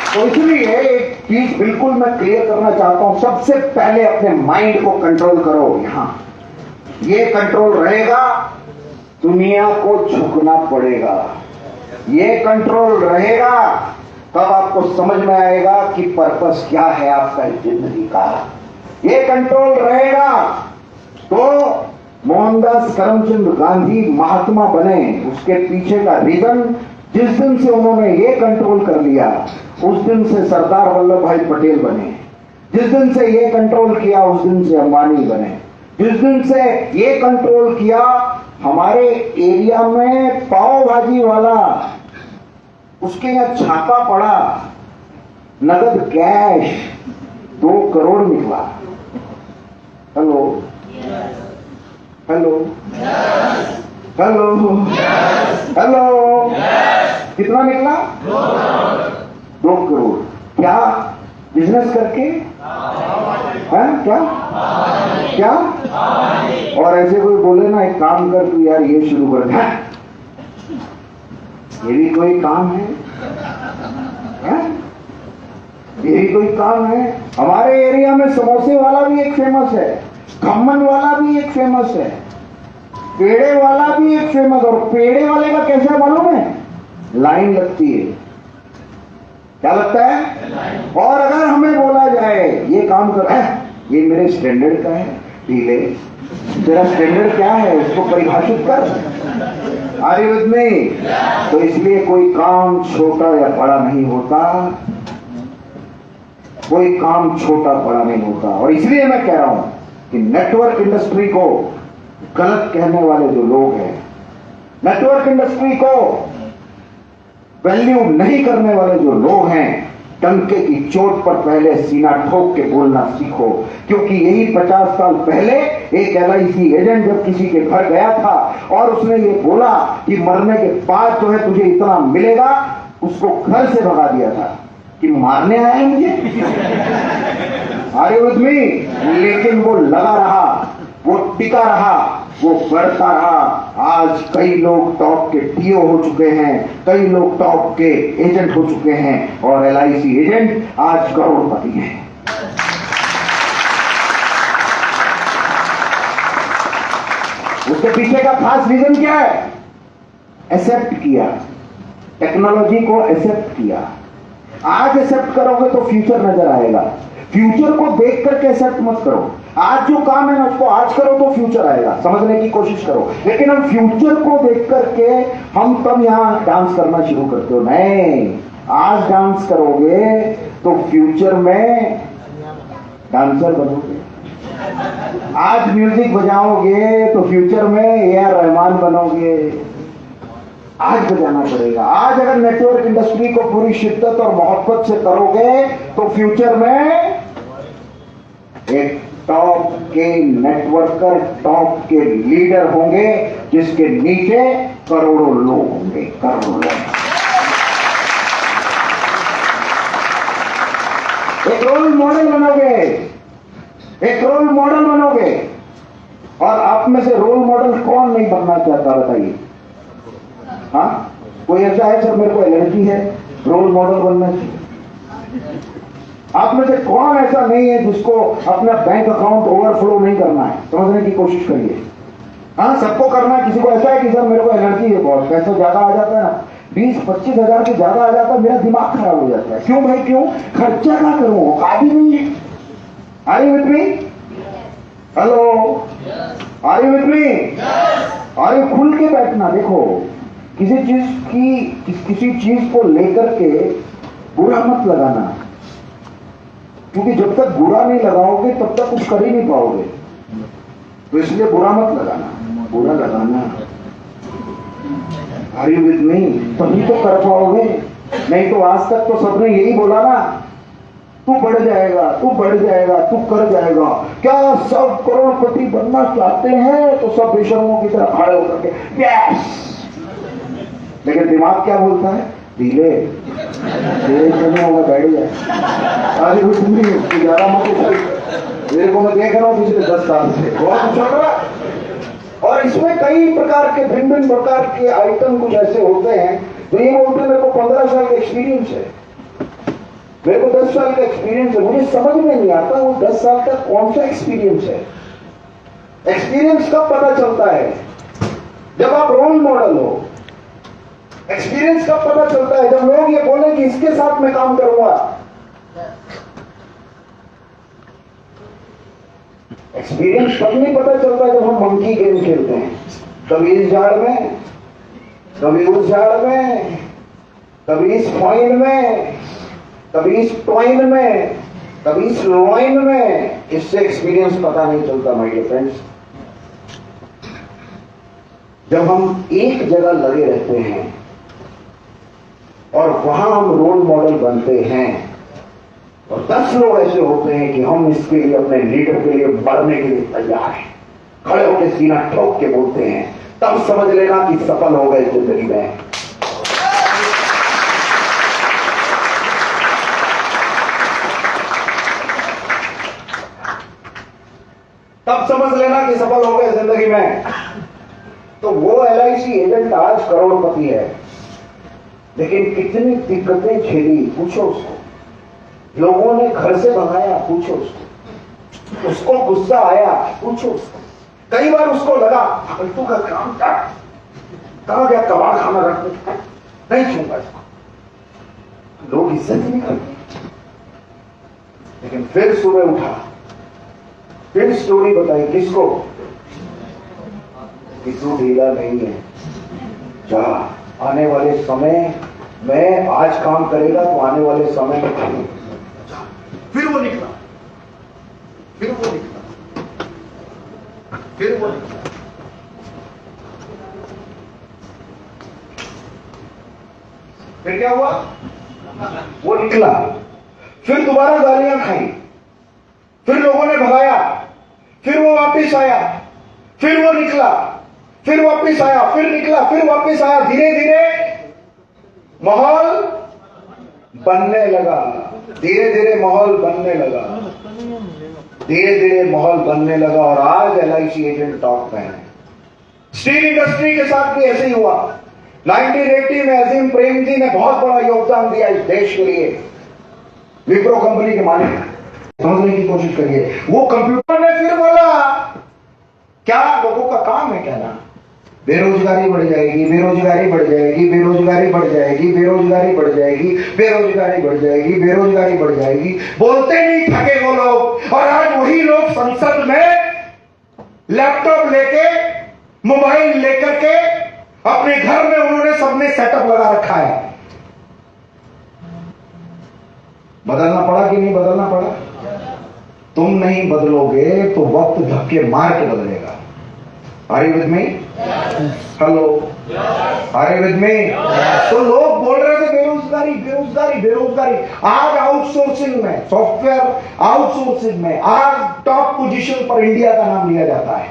तो इसलिए एक चीज बिल्कुल मैं क्लियर करना चाहता हूं, सबसे पहले अपने माइंड को कंट्रोल करो। यहां ये कंट्रोल रहेगा, दुनिया को झुकना पड़ेगा। ये कंट्रोल रहेगा तब आपको समझ में आएगा कि पर्पस क्या है आपका जिंदगी का। ये कंट्रोल रहेगा तो मोहनदास करमचंद गांधी महात्मा बने, उसके पीछे का रीजन, जिस दिन से उन्होंने ये कंट्रोल कर लिया उस दिन से सरदार वल्लभ भाई पटेल बने। जिस दिन से ये कंट्रोल किया उस दिन से अंबानी बने। जिस दिन से ये कंट्रोल किया, हमारे एरिया में पाव भाजी वाला, उसके यहां छापा पड़ा, नगद कैश 2 करोड़ निकला। हेलो हेलो हेलो हेलो, कितना निकला? 2 करोड़। क्या बिजनेस करके? है क्या क्या? और ऐसे कोई बोले ना एक काम कर तू यार ये शुरू कर दे, ये भी कोई काम है? ये भी कोई काम है? हमारे एरिया में समोसे वाला भी एक फेमस है, खम्मन वाला भी एक फेमस है, पेड़े वाला भी एक फेमस। और पेड़े वाले का कैसा मालूम है? लाइन लगती है। क्या लगता है? और अगर हमें बोला जाए ये काम कर, ये मेरे स्टैंडर्ड का है, ढीले तेरा स्टैंडर्ड क्या है इसको परिभाषित कर। Are you with me? तो इसलिए कोई काम छोटा या बड़ा नहीं होता, कोई काम छोटा बड़ा नहीं होता। और इसलिए मैं कह रहा हूं कि नेटवर्क इंडस्ट्री को गलत कहने वाले जो लोग हैं, नेटवर्क इंडस्ट्री को वैल्यू नहीं करने वाले जो लोग हैं, टंके की चोट पर पहले सीना ठोक के बोलना सीखो। क्योंकि यही 50 साल पहले एक LIC एजेंट जब किसी के घर गया था और उसने ये बोला कि मरने के बाद जो है तुझे इतना मिलेगा, उसको घर से भगा दिया था कि मारने आया है मुझे। अरे विद मी? लेकिन वो लगा रहा, वो टिका रहा, वो बढ़ता रहा। आज कई लोग टॉप के टीओ हो चुके हैं, कई लोग टॉप के एजेंट हो चुके हैं, और LIC एजेंट आज करोड़पति हैं। उसके पीछे का खास रीजन क्या है? एक्सेप्ट किया, टेक्नोलॉजी को एक्सेप्ट किया। आज एक्सेप्ट करोगे तो फ्यूचर नजर आएगा। फ्यूचर को देख करके एक्सेप्ट मत करो। आज जो काम है ना उसको आज करो तो फ्यूचर आएगा, समझने की कोशिश करो। लेकिन हम फ्यूचर को देख करके हम तब यहां डांस करना शुरू करते हो। नहीं, आज डांस करोगे तो फ्यूचर में डांसर बनोगे। आज म्यूजिक बजाओगे तो फ्यूचर में AR रहमान बनोगे। आज बजाना पड़ेगा। आज अगर नेटवर्क इंडस्ट्री को पूरी शिद्दत और मोहब्बत से करोगे तो फ्यूचर में एक टॉप के नेटवर्कर, टॉप के लीडर होंगे, जिसके नीचे करोड़ों लोग होंगे, करोड़ों लोग। एक रोल मॉडल बनोगे, एक रोल मॉडल बनोगे। और आप में से रोल मॉडल कौन नहीं बनना चाहता बताइए? हाँ, कोई ऐसा है सर मेरे को एलर्जी है, रोल मॉडल बनना चाहिए? आप में से कौन ऐसा नहीं है जिसको अपना बैंक अकाउंट ओवरफ्लो नहीं करना है? समझने की कोशिश करिए। हाँ, सबको करना है। किसी को ऐसा है कि सर मेरे को एलर्जी है, बहुत पैसा ज्यादा आ जाता है ना, 20-25 हजार के ज्यादा आ जाता है, मेरा दिमाग खराब हो जाता है। क्यों भाई क्यों? खर्चा ना करूं, औकात ही नहीं है। Are you with me? Hello, are you with me? Are you? खुल के बैठना। देखो, किसी चीज को लेकर के बुरा मत लगाना, क्योंकि जब तक बुरा नहीं लगाओगे तब तक कुछ कर ही नहीं पाओगे। तो इसलिए बुरा मत लगाना, बुरा लगाना। Are you with me? तभी तो कर पाओगे, नहीं तो आज तक तो सबने यही बोला ना, तू बढ़ जाएगा, तू बढ़ जाएगा, तू कर जाएगा। क्या सब करोड़पति बनना चाहते हैं तो सब बेशर्मों की तरह खड़े होकर के यस। लेकिन दिमाग क्या बोलता है? धीरे धीरे चलने होगा, बैठ जाए। अरे कुछ नहीं, ज्यादा मत उछल। मेरे को मैं देख रहा हूँ पिछले 10 साल से बहुत उछल रहा है। और इसमें कई प्रकार के भिन्न प्रकार के आइटम कुछ ऐसे होते हैं तो ये बोलते हैं मेरे को 15 साल का एक्सपीरियंस है, मेरे को 10 साल का एक्सपीरियंस है। मुझे समझ में नहीं आता वो 10 साल का कौन सा एक्सपीरियंस है। एक्सपीरियंस कब पता चलता है? जब आप रोल मॉडल हो। एक्सपीरियंस कब पता चलता है? जब लोग ये बोले कि इसके साथ मैं काम करूंगा। एक्सपीरियंस तब नहीं पता चलता जब हम मंकी गेम खेलते हैं, कभी इस झाड़ में, कभी उस झाड़ में, कभी इस फाइन में, कभी इस टॉइन में, कभी इस लॉइन में। इससे एक्सपीरियंस पता नहीं चलता माय डियर फ्रेंड्स। जब हम एक जगह लगे रहते हैं और वहां हम रोल मॉडल बनते हैं और 10 लोग ऐसे होते हैं कि हम इसके लिए, अपने लीडर के लिए बढ़ने के लिए तैयार हैं, खड़े होकर सीना ठोक के बोलते हैं, तब समझ लेना कि सफल हो गए जिंदगी में। तब समझ लेना कि सफल हो गए जिंदगी में। तो वो LIC एजेंट आज करोड़पति है, लेकिन कितनी दिक्कतें झेली पूछो उसको। लोगों ने घर से भगाया, पूछो उसको। उसको गुस्सा आया, पूछो उसको। कई बार उसको लगा फालतू का काम था, कहां गया कबाड़ खाना रखने, नहीं छूंगा इसको। लोग इज्जत नहीं करते। लेकिन फिर सुबह उठा, फिर स्टोरी बताई किसको कि तू ढीला नहीं है, जा आने वाले समय में आज काम करेगा तो आने वाले समय में। फिर वो निकला, फिर वो निकला, फिर वो निकला। फिर क्या हुआ? वो निकला, फिर दोबारा गालियां खाई, फिर लोगों ने भगाया, फिर वो वापस आया, फिर वो निकला, फिर वापस आया, फिर निकला, फिर वापस आया। धीरे धीरे माहौल बनने लगा, धीरे धीरे माहौल बनने लगा, धीरे धीरे माहौल बनने लगा। और आज LIC एजेंट टॉप में है। स्टील इंडस्ट्री के साथ भी ऐसे ही हुआ। 1980 में अजीम प्रेमजी ने बहुत बड़ा योगदान दिया इस देश के लिए। विप्रो कंपनी के मालिक, समझने की कोशिश करिए। वो कंप्यूटर ने फिर बोला, क्या लोगों का काम है कहना, बेरोजगारी बढ़ जाएगी, बेरोजगारी बढ़ जाएगी, बेरोजगारी बढ़ जाएगी, बेरोजगारी बढ़ जाएगी, बेरोजगारी बढ़ जाएगी, बेरोजगारी बढ़ जाएगी। बोलते नहीं थके वो लोग। और आज वही लोग संसद में लैपटॉप लेके, मोबाइल लेकर के अपने घर में उन्होंने सबने सेटअप लगा रखा है। बदलना पड़ा कि नहीं बदलना पड़ा? तुम नहीं बदलोगे तो वक्त धक्के मार के बदलेगा। Are you with me? Hello, Are you with me? तो लोग बोल रहे थे बेरोजगारी बेरोजगारी बेरोजगारी। आज आउटसोर्सिंग में, सॉफ्टवेयर आउटसोर्सिंग में आज टॉप पोजीशन पर इंडिया का नाम लिया जाता है।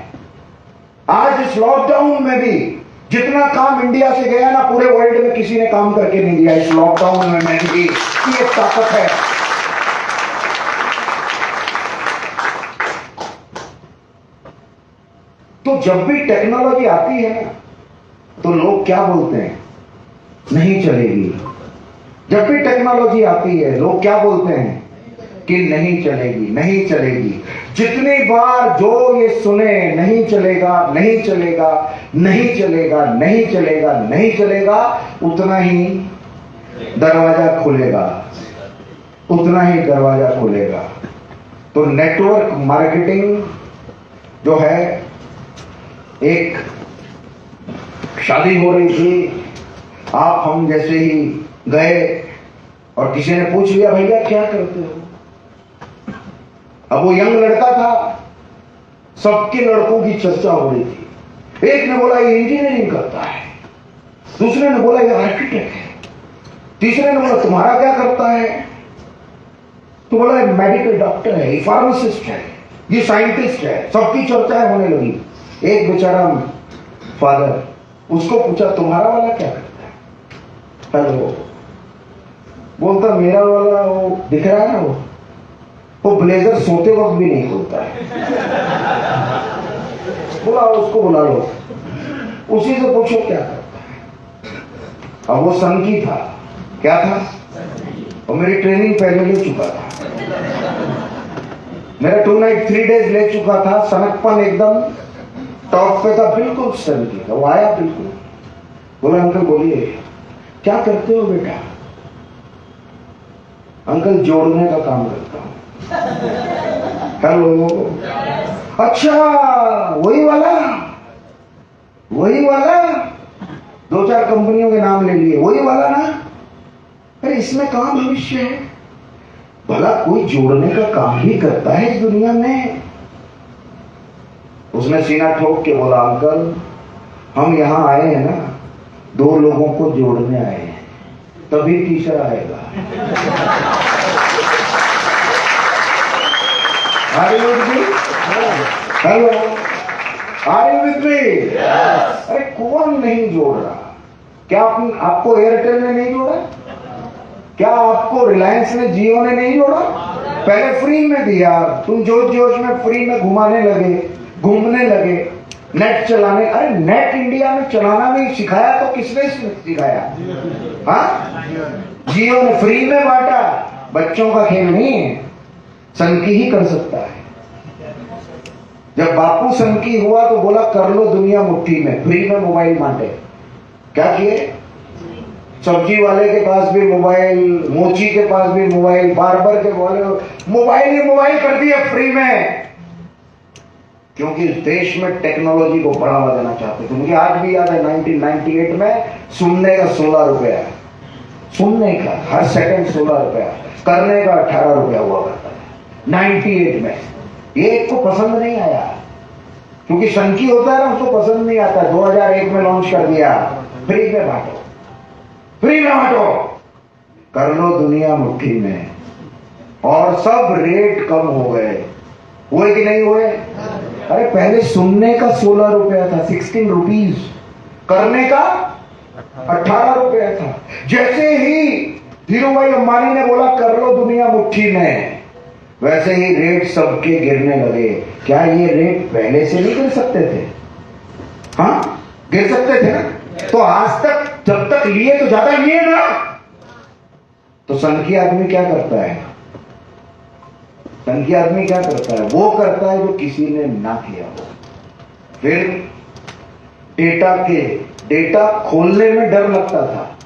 आज इस लॉकडाउन में भी जितना काम इंडिया से गया ना, पूरे वर्ल्ड में किसी ने काम करके नहीं दिया। इस लॉकडाउन में भी ये ताकत है। तो जब भी टेक्नोलॉजी आती है ना, तो लोग क्या बोलते हैं? नहीं चलेगी। जब भी टेक्नोलॉजी आती है लोग क्या बोलते हैं? कि नहीं चलेगी, नहीं चलेगी। जितनी बार जो ये सुने नहीं चलेगा, नहीं चलेगा, नहीं चलेगा, नहीं चलेगा, नहीं चलेगा, उतना ही दरवाजा खुलेगा, उतना ही दरवाजा खुलेगा। तो नेटवर्क मार्केटिंग जो है, एक शादी हो रही थी, आप हम जैसे ही गए और किसी ने पूछ लिया भैया क्या करते हो। अब वो यंग लड़का था, सबके लड़कों की चर्चा हो रही थी। एक ने बोला ये इंजीनियरिंग करता है, दूसरे ने बोला ये आर्किटेक्ट है, तीसरे ने बोला तुम्हारा क्या करता है, तो बोला ये मेडिकल डॉक्टर है, ये फार्मासिस्ट है, ये साइंटिस्ट है। सबकी चर्चाएं होने लगी। एक बेचारा फादर, उसको पूछा तुम्हारा वाला क्या करता है। हेलो, बोलता मेरा वाला वो दिख रहा है ना, वो ब्लेजर सोते वक्त भी नहीं खोलता है। बोला उसको बुला लो, उसी से पूछो क्या करता है। अब वो सनकी था, क्या था, और मेरी ट्रेनिंग पहले ले चुका था, मेरा 2 नाइट 3 डेज ले चुका था। सनकपन एकदम टॉप पे था, बिल्कुल सनकी था। वो आया बिल्कुल, बोला अंकल बोलिए क्या करते हो बेटा। अंकल जोड़ने का काम करता हूं। हेलो, अच्छा वही वाला, वही वाला, 2-4 कंपनियों के नाम ले लिए, वही वाला ना। अरे इसमें कहां भविष्य है, भला कोई जोड़ने का काम भी करता है इस दुनिया में। उसने सीना ठोक के बोला अंकल हम यहां आए हैं ना 2 लोगों को जोड़ने आए हैं, तभी तीसरा आएगा। Hello, are you with me? अरे कौन नहीं जोड़ रहा? क्या आपको एयरटेल ने नहीं जोड़ा? क्या आपको रिलायंस ने, जियो ने नहीं जोड़ा? पहले फ्री में दिया, तुम जोश जोश में फ्री में घुमाने लगे, घूमने लगे, नेट चलाने। अरे नेट इंडिया में चलाना भी सिखाया तो किसने सिखाया? हाँ, जियो ने फ्री में बांटा। बच्चों का खेल नहीं है, सनकी ही कर सकता है। जब बापू सनकी हुआ तो बोला कर लो दुनिया मुट्ठी में, फ्री में मोबाइल बांटे। क्या किए? सब्जी वाले के पास भी मोबाइल, मोची के पास भी मोबाइल, बार्बर के बोले मोबाइल ही मोबाइल कर दिया फ्री में, क्योंकि इस देश में टेक्नोलॉजी को बढ़ावा देना चाहते थे। मुझे आज भी याद है 1998 में सुनने का 16 रुपया, सुनने का हर सेकंड 16 रुपया, करने का 18 रुपया हुआ करता है 98 में। ये एक को पसंद नहीं आया, क्योंकि सनकी होता है ना, उसको पसंद नहीं आता। 2001 में लॉन्च कर दिया, फ्री में बांटो, फ्री में बांटो, कर लो दुनिया मुट्ठी में। और सब रेट कम हो गए, हुए कि नहीं हुए? अरे पहले सुनने का 16 रुपया था, 16 रुपीज, करने का 18 रुपया था। जैसे ही धीरूभाई अंबानी ने बोला कर लो दुनिया मुट्ठी में, वैसे ही रेट सबके गिरने लगे। क्या ये रेट पहले से नहीं गिर सकते थे? हाँ, गिर सकते थे ना। तो आज तक जब तक लिए तो ज्यादा लिए ना। तो सनकी आदमी क्या करता है? सनकी आदमी क्या करता है? वो करता है जो किसी ने ना किया हो। फिर डेटा खोलने में डर लगता था,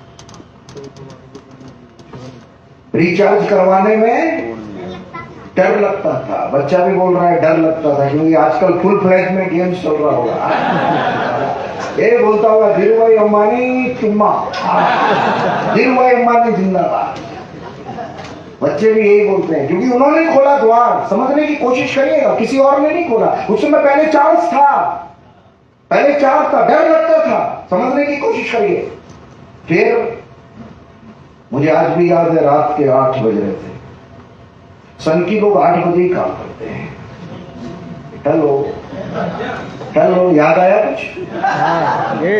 रिचार्ज करवाने में डर लगता था। बच्चा भी बोल रहा है डर लगता था, क्योंकि आजकल फुल फ्लैश में गेम्स चल रहा होगा। ये बोलता होगा धीरूभाई अंबानी चुम्मा, धीरूभाई अंबानी जिंदाबाद। बच्चे भी यही बोलते हैं, क्योंकि उन्होंने खोला द्वार। समझने की कोशिश करिएगा, किसी और ने नहीं खोला। उस समय पहले चार्ज था, पहले चार्ज था, डर लगता था। समझने की कोशिश करिए। फिर मुझे आज भी याद है, रात के 8 बज रहे थे। सनकी लोग 8 बजे ही काम करते हैं। हेलो, हेलो, याद आया कुछ?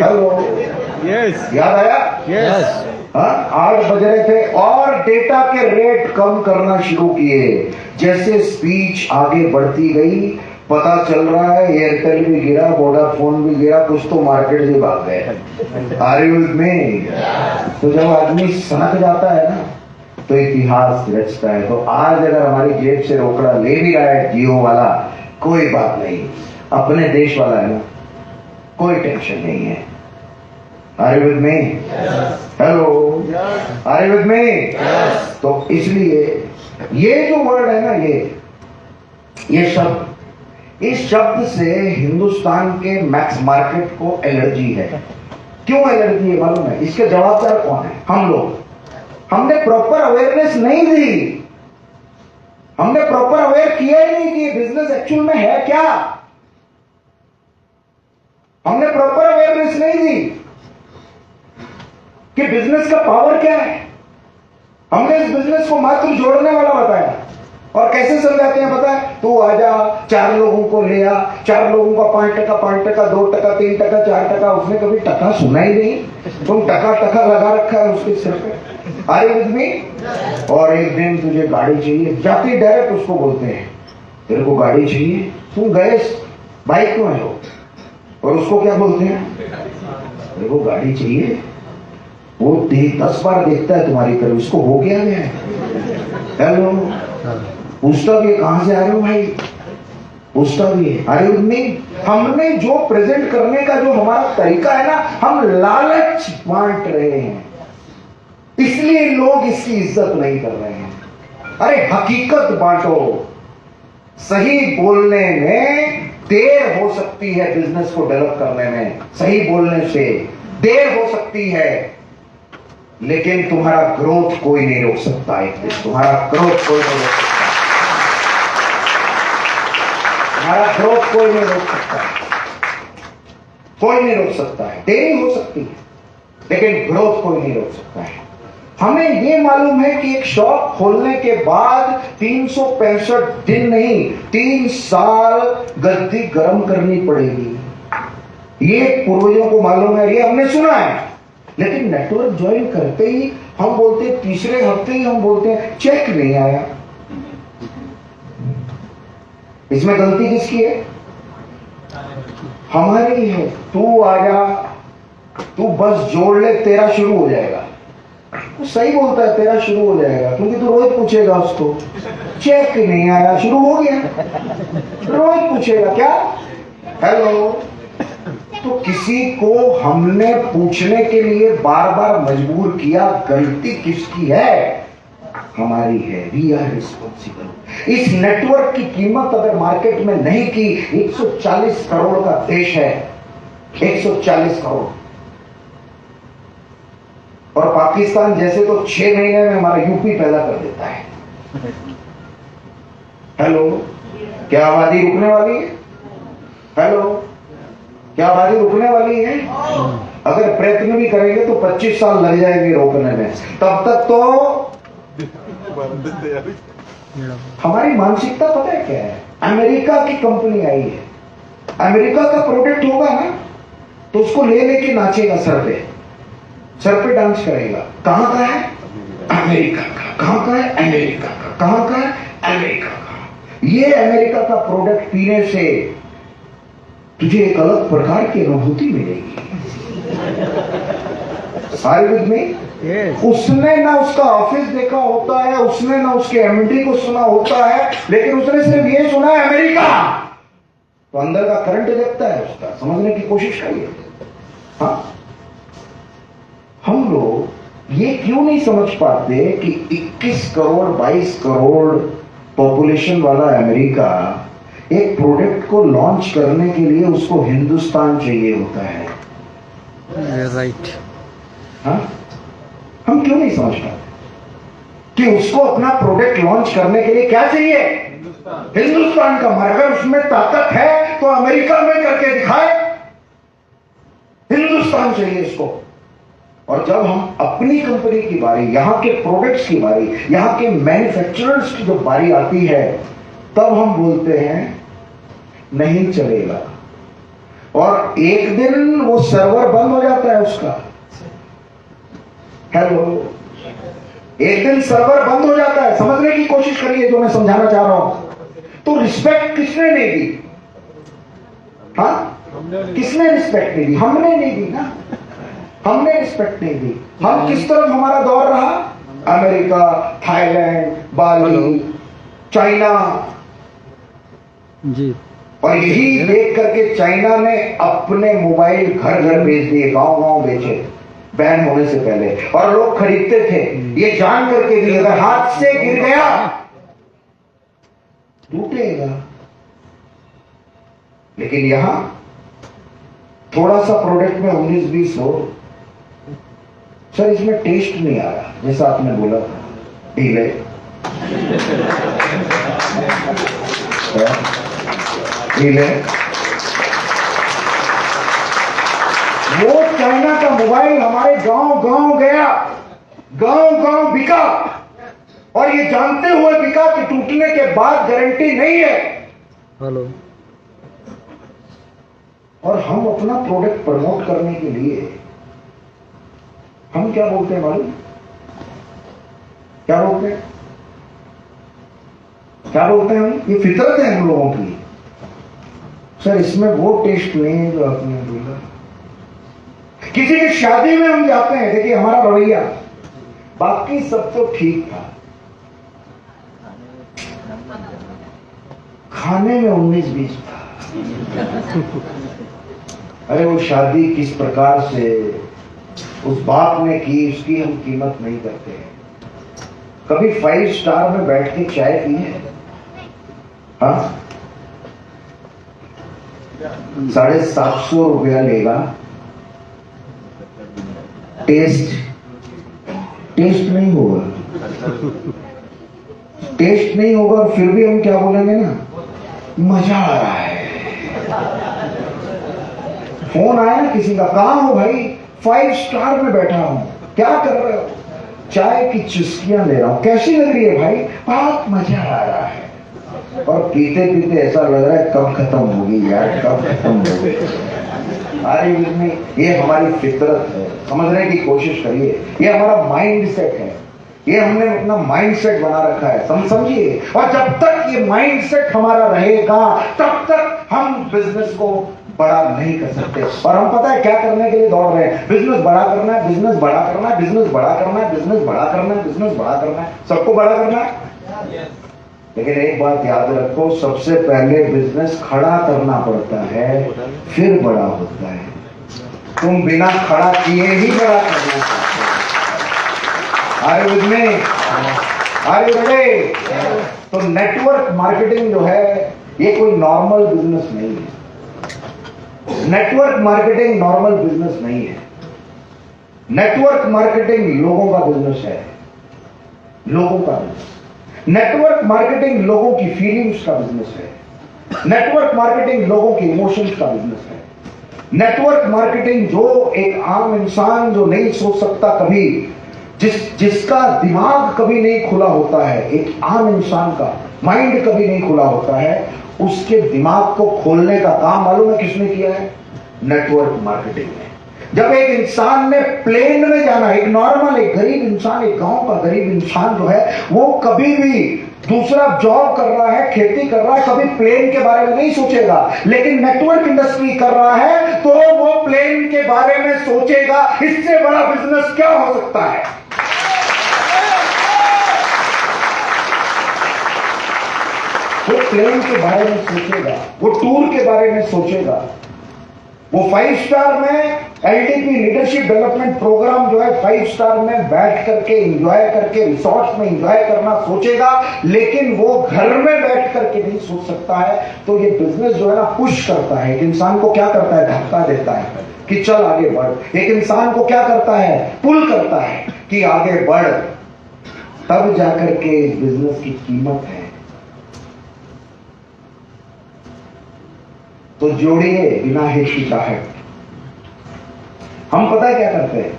हेलो, यस, याद आया? यस। हाँ, 8 बज रहे थे और डेटा के रेट कम करना शुरू किए। जैसे स्पीच आगे बढ़ती गई, पता चल रहा है एयरटेल भी गिरा, वोडाफोन भी गिरा, कुछ तो मार्केट से भाग गए। Are you with me? तो जब आदमी सनक जाता है ना, तो इतिहास रचता है। तो आज अगर हमारी जेब से रोकड़ा ले भी रहा है जियो वाला, कोई बात नहीं, अपने देश वाला है ना, कोई टेंशन नहीं है। Are you with me? Hello, are you with me? तो इसलिए ये जो वर्ड है ना, ये सब इस शब्द से हिंदुस्तान के मैक्स मार्केट को एलर्जी है। क्यों एलर्जी है मालूम है? इसके जवाबदार कौन है? हम लोग। हमने प्रॉपर अवेयरनेस नहीं दी, हमने प्रॉपर अवेयर किया ही नहीं कि बिजनेस एक्चुअल में है क्या। हमने प्रॉपर अवेयरनेस नहीं दी कि बिजनेस का पावर क्या है। हमने इस बिजनेस को मात्र जोड़ने वाला बताया। और कैसे समझाते हैं पता है? तू आजा, 4 लोगों को ले आ, 4 लोगों का 5 टका, 5 टका, 2 टका, 3 टका, 4 टका। उसने कभी टका सुना ही नहीं। तुम टका टका लगा रखा है उसके सिर पे। अरे आदमी, और एक दिन तुझे गाड़ी चाहिए, जाती डायरेक्ट उसको बोलते हैं तेरे को गाड़ी चाहिए, तुम गए बाइक में हो और उसको क्या बोलते हैं? तेरे को गाड़ी चाहिए। वो 10 बार देखता है तुम्हारी तरफ, इसको हो गया है। हेलो, पूछता भी है कहां से आ रहे हो भाई, पूछता भी है। अरे नहीं, हमने जो प्रेजेंट करने का जो हमारा तरीका है ना, हम लालच बांट रहे हैं, इसलिए लोग इसकी इज्जत नहीं कर रहे हैं। अरे हकीकत बांटो। सही बोलने में देर हो सकती है, बिजनेस को डेवलप करने में सही बोलने से देर हो सकती है, लेकिन तुम्हारा ग्रोथ कोई नहीं रोक सकता। एक दिन तुम्हारा ग्रोथ कोई नहीं रोक सकता, तुम्हारा ग्रोथ कोई नहीं रोक सकता, कोई नहीं रोक सकता है। देरी हो सकती है लेकिन ग्रोथ कोई नहीं रोक सकता है। हमें यह मालूम है कि एक शॉप खोलने के बाद 365 दिन नहीं, 3 साल गद्दी गर्म करनी पड़ेगी। ये पूर्वजों को मालूम है, ये हमने सुना है। लेकिन नेटवर्क ज्वाइन करते ही हम बोलते हैं, तीसरे हफ्ते ही हम बोलते हैं चेक नहीं आया। इसमें गलती किसकी है? हमारी है। तू आजा, तू बस जोड़ ले, तेरा शुरू हो जाएगा। वो सही बोलता है, तेरा शुरू हो जाएगा, क्योंकि तू रोज पूछेगा उसको चेक नहीं आया, शुरू हो गया। रोज पूछेगा क्या, हेलो। तो किसी को हमने पूछने के लिए बार बार मजबूर किया, गलती किसकी है? हमारी है। We are responsible. इस नेटवर्क की कीमत अगर मार्केट में नहीं की, 140 करोड़ का देश है, 140 करोड़। और पाकिस्तान जैसे तो 6 महीने में हमारा यूपी पैदा कर देता है। हेलो, क्या आबादी रुकने वाली है? हेलो, क्या आबादी रुकने वाली है? अगर प्रयत्न भी करेंगे तो 25 साल लग जाएंगे रोकने में। तब तक तो हमारी मानसिकता पता है क्या है? अमेरिका की कंपनी आई है, अमेरिका का प्रोडक्ट होगा ना, तो उसको ले लेके नाचेगा, सर पे डांस करेगा। कहां का है? अमेरिका का। कहां का है? अमेरिका का। कहां का है? अमेरिका का। ये अमेरिका का प्रोडक्ट पीने से तुझे एक अलग प्रकार की अनुभूति मिलेगी। सारे विद में उसने ना उसका ऑफिस देखा होता है, उसने ना उसके एमडी को सुना होता है, लेकिन उसने सिर्फ ये सुना है अमेरिका, तो अंदर का करंट देखता है उसका, समझने की कोशिश करिए। हाँ, हम लोग ये क्यों नहीं समझ पाते कि 21 करोड़ 22 करोड़ पॉपुलेशन वाला अमेरिका एक प्रोडक्ट को लॉन्च करने के लिए उसको हिंदुस्तान चाहिए होता है। राइट। हाँ, हम क्यों नहीं समझ पाते कि उसको अपना प्रोडक्ट लॉन्च करने के लिए क्या चाहिए? हिंदुस्तान का। अगर उसमें ताकत है तो अमेरिका में करके दिखाए। हिंदुस्तान चाहिए इसको। और जब हम अपनी कंपनी की बारी, यहां के प्रोडक्ट्स की बारी, यहां के मैन्युफैक्चरर्स की जब बारी आती है, तब हम बोलते हैं नहीं चलेगा। और एक दिन वो सर्वर बंद हो जाता है उसका। हेलो, एक दिन सर्वर बंद हो जाता है। समझने की कोशिश करिए जो मैं समझाना चाह रहा हूं। तो रिस्पेक्ट किसने नहीं दी? हाँ, किसने रिस्पेक्ट नहीं दी? हमने नहीं दी ना, हमने रिस्पेक्ट नहीं दी। हम किस तरफ हमारा दौर रहा? अमेरिका, थाईलैंड, बाली, चाइना जी। और यही देख करके चाइना ने अपने मोबाइल घर घर भेज दिए, गांव गांव बेचे, बैन होने से पहले। और लोग खरीदते थे ये जान करके भी अगर हाथ से गिर गया टूटेगा। लेकिन यहां थोड़ा सा प्रोडक्ट में 19-20 हो, सर इसमें टेस्ट नहीं आ रहा, जैसा आपने बोला था, ढीले ढीले। वो चाइना का मोबाइल हमारे गांव गांव गया, गांव गांव बिका, और ये जानते हुए बिका कि टूटने के बाद गारंटी नहीं है। हेलो। और हम अपना प्रोडक्ट प्रमोट करने के लिए हम क्या बोलते हैं मालूम? क्या बोलते हैं? क्या बोलते हैं हम? ये फितरत है हम लोगों की। सर इसमें वो टेस्ट नहीं है जो आपने बोला। किसी की शादी में हम जाते हैं, देखिए हमारा रवैया, बाकी सब तो ठीक था, खाने में 19-20 था। अरे वो शादी किस प्रकार से उस बाप ने की, उसकी हम कीमत नहीं करते हैं। कभी 5 स्टार में बैठ के चाय पी है? हाँ, 750 रुपया लेगा, टेस्ट नहीं होगा, टेस्ट नहीं होगा, और फिर भी हम क्या बोलेंगे ना, मजा आ रहा है। फोन आया ना किसी का, कहां हो भाई? 5 स्टार में बैठा हूं। क्या कर रहे हो? चाय की चुस्कियां ले रहा हूं। कैसी लग रही है भाई? बहुत मजा आ रहा है। और पीते पीते ऐसा लग रहा है कब खत्म होगी यार, कब खत्म होगी। अरे ये हमारी फितरत है, समझने की कोशिश करिए। ये हमारा माइंड सेट है, ये हमने अपना माइंड सेट बना रखा है, समझिए। और जब तक ये माइंड सेट हमारा रहेगा तब तक हम बिजनेस को बड़ा नहीं कर सकते। और हम पता है क्या करने के लिए दौड़ रहे हैं? बिजनेस बड़ा करना है, बिजनेस बड़ा करना है, बिजनेस बड़ा करना है, बिजनेस बड़ा करना है, बिजनेस बड़ा करना है, सबको बड़ा करना है। लेकिन एक बात याद रखो, सबसे पहले बिजनेस खड़ा करना पड़ता है, फिर बड़ा होता है। तुम बिना खड़ा किए ही बड़ा करना चाहते हो। Are you with me? Are you ready? तो नेटवर्क मार्केटिंग जो है ये कोई नॉर्मल बिजनेस नहीं है। नेटवर्क मार्केटिंग नॉर्मल बिजनेस नहीं है। नेटवर्क मार्केटिंग लोगों का बिजनेस है, लोगों का बिजनेस। नेटवर्क मार्केटिंग लोगों की फीलिंग्स का बिजनेस है। नेटवर्क मार्केटिंग लोगों के इमोशंस का बिजनेस है। नेटवर्क मार्केटिंग जो एक आम इंसान जो नहीं सोच सकता कभी, जिसका दिमाग कभी नहीं खुला होता है, एक आम इंसान का माइंड कभी नहीं खुला होता है, उसके दिमाग को खोलने का काम मालूम है किसने किया है? नेटवर्क मार्केटिंग ने। जब एक इंसान ने प्लेन में जाना, एक नॉर्मल, एक गरीब इंसान, एक गांव का गरीब इंसान जो है, वो कभी भी दूसरा जॉब कर रहा है, खेती कर रहा है, कभी प्लेन के बारे में नहीं सोचेगा। लेकिन नेटवर्क इंडस्ट्री कर रहा है तो वो प्लेन के बारे में सोचेगा। इससे बड़ा बिजनेस क्या हो सकता है? वो प्लेन के बारे में सोचेगा, वो टूर के बारे में सोचेगा, वो 5 स्टार में एलडीपी लीडरशिप डेवलपमेंट प्रोग्राम जो है 5 स्टार में बैठ करके एंजॉय करके, रिसोर्ट्स में एंजॉय करना सोचेगा। लेकिन वो घर में बैठ करके नहीं सोच सकता है। तो ये बिजनेस जो है ना, पुश करता है, एक इंसान को क्या करता है? धक्का देता है कि चल आगे बढ़। एक इंसान को क्या करता है? पुल करता है कि आगे बढ़। तब जाकर के इस बिजनेस की कीमत है। तो जोड़िए बिना हिचकिचाहट। हम पता है क्या करते हैं?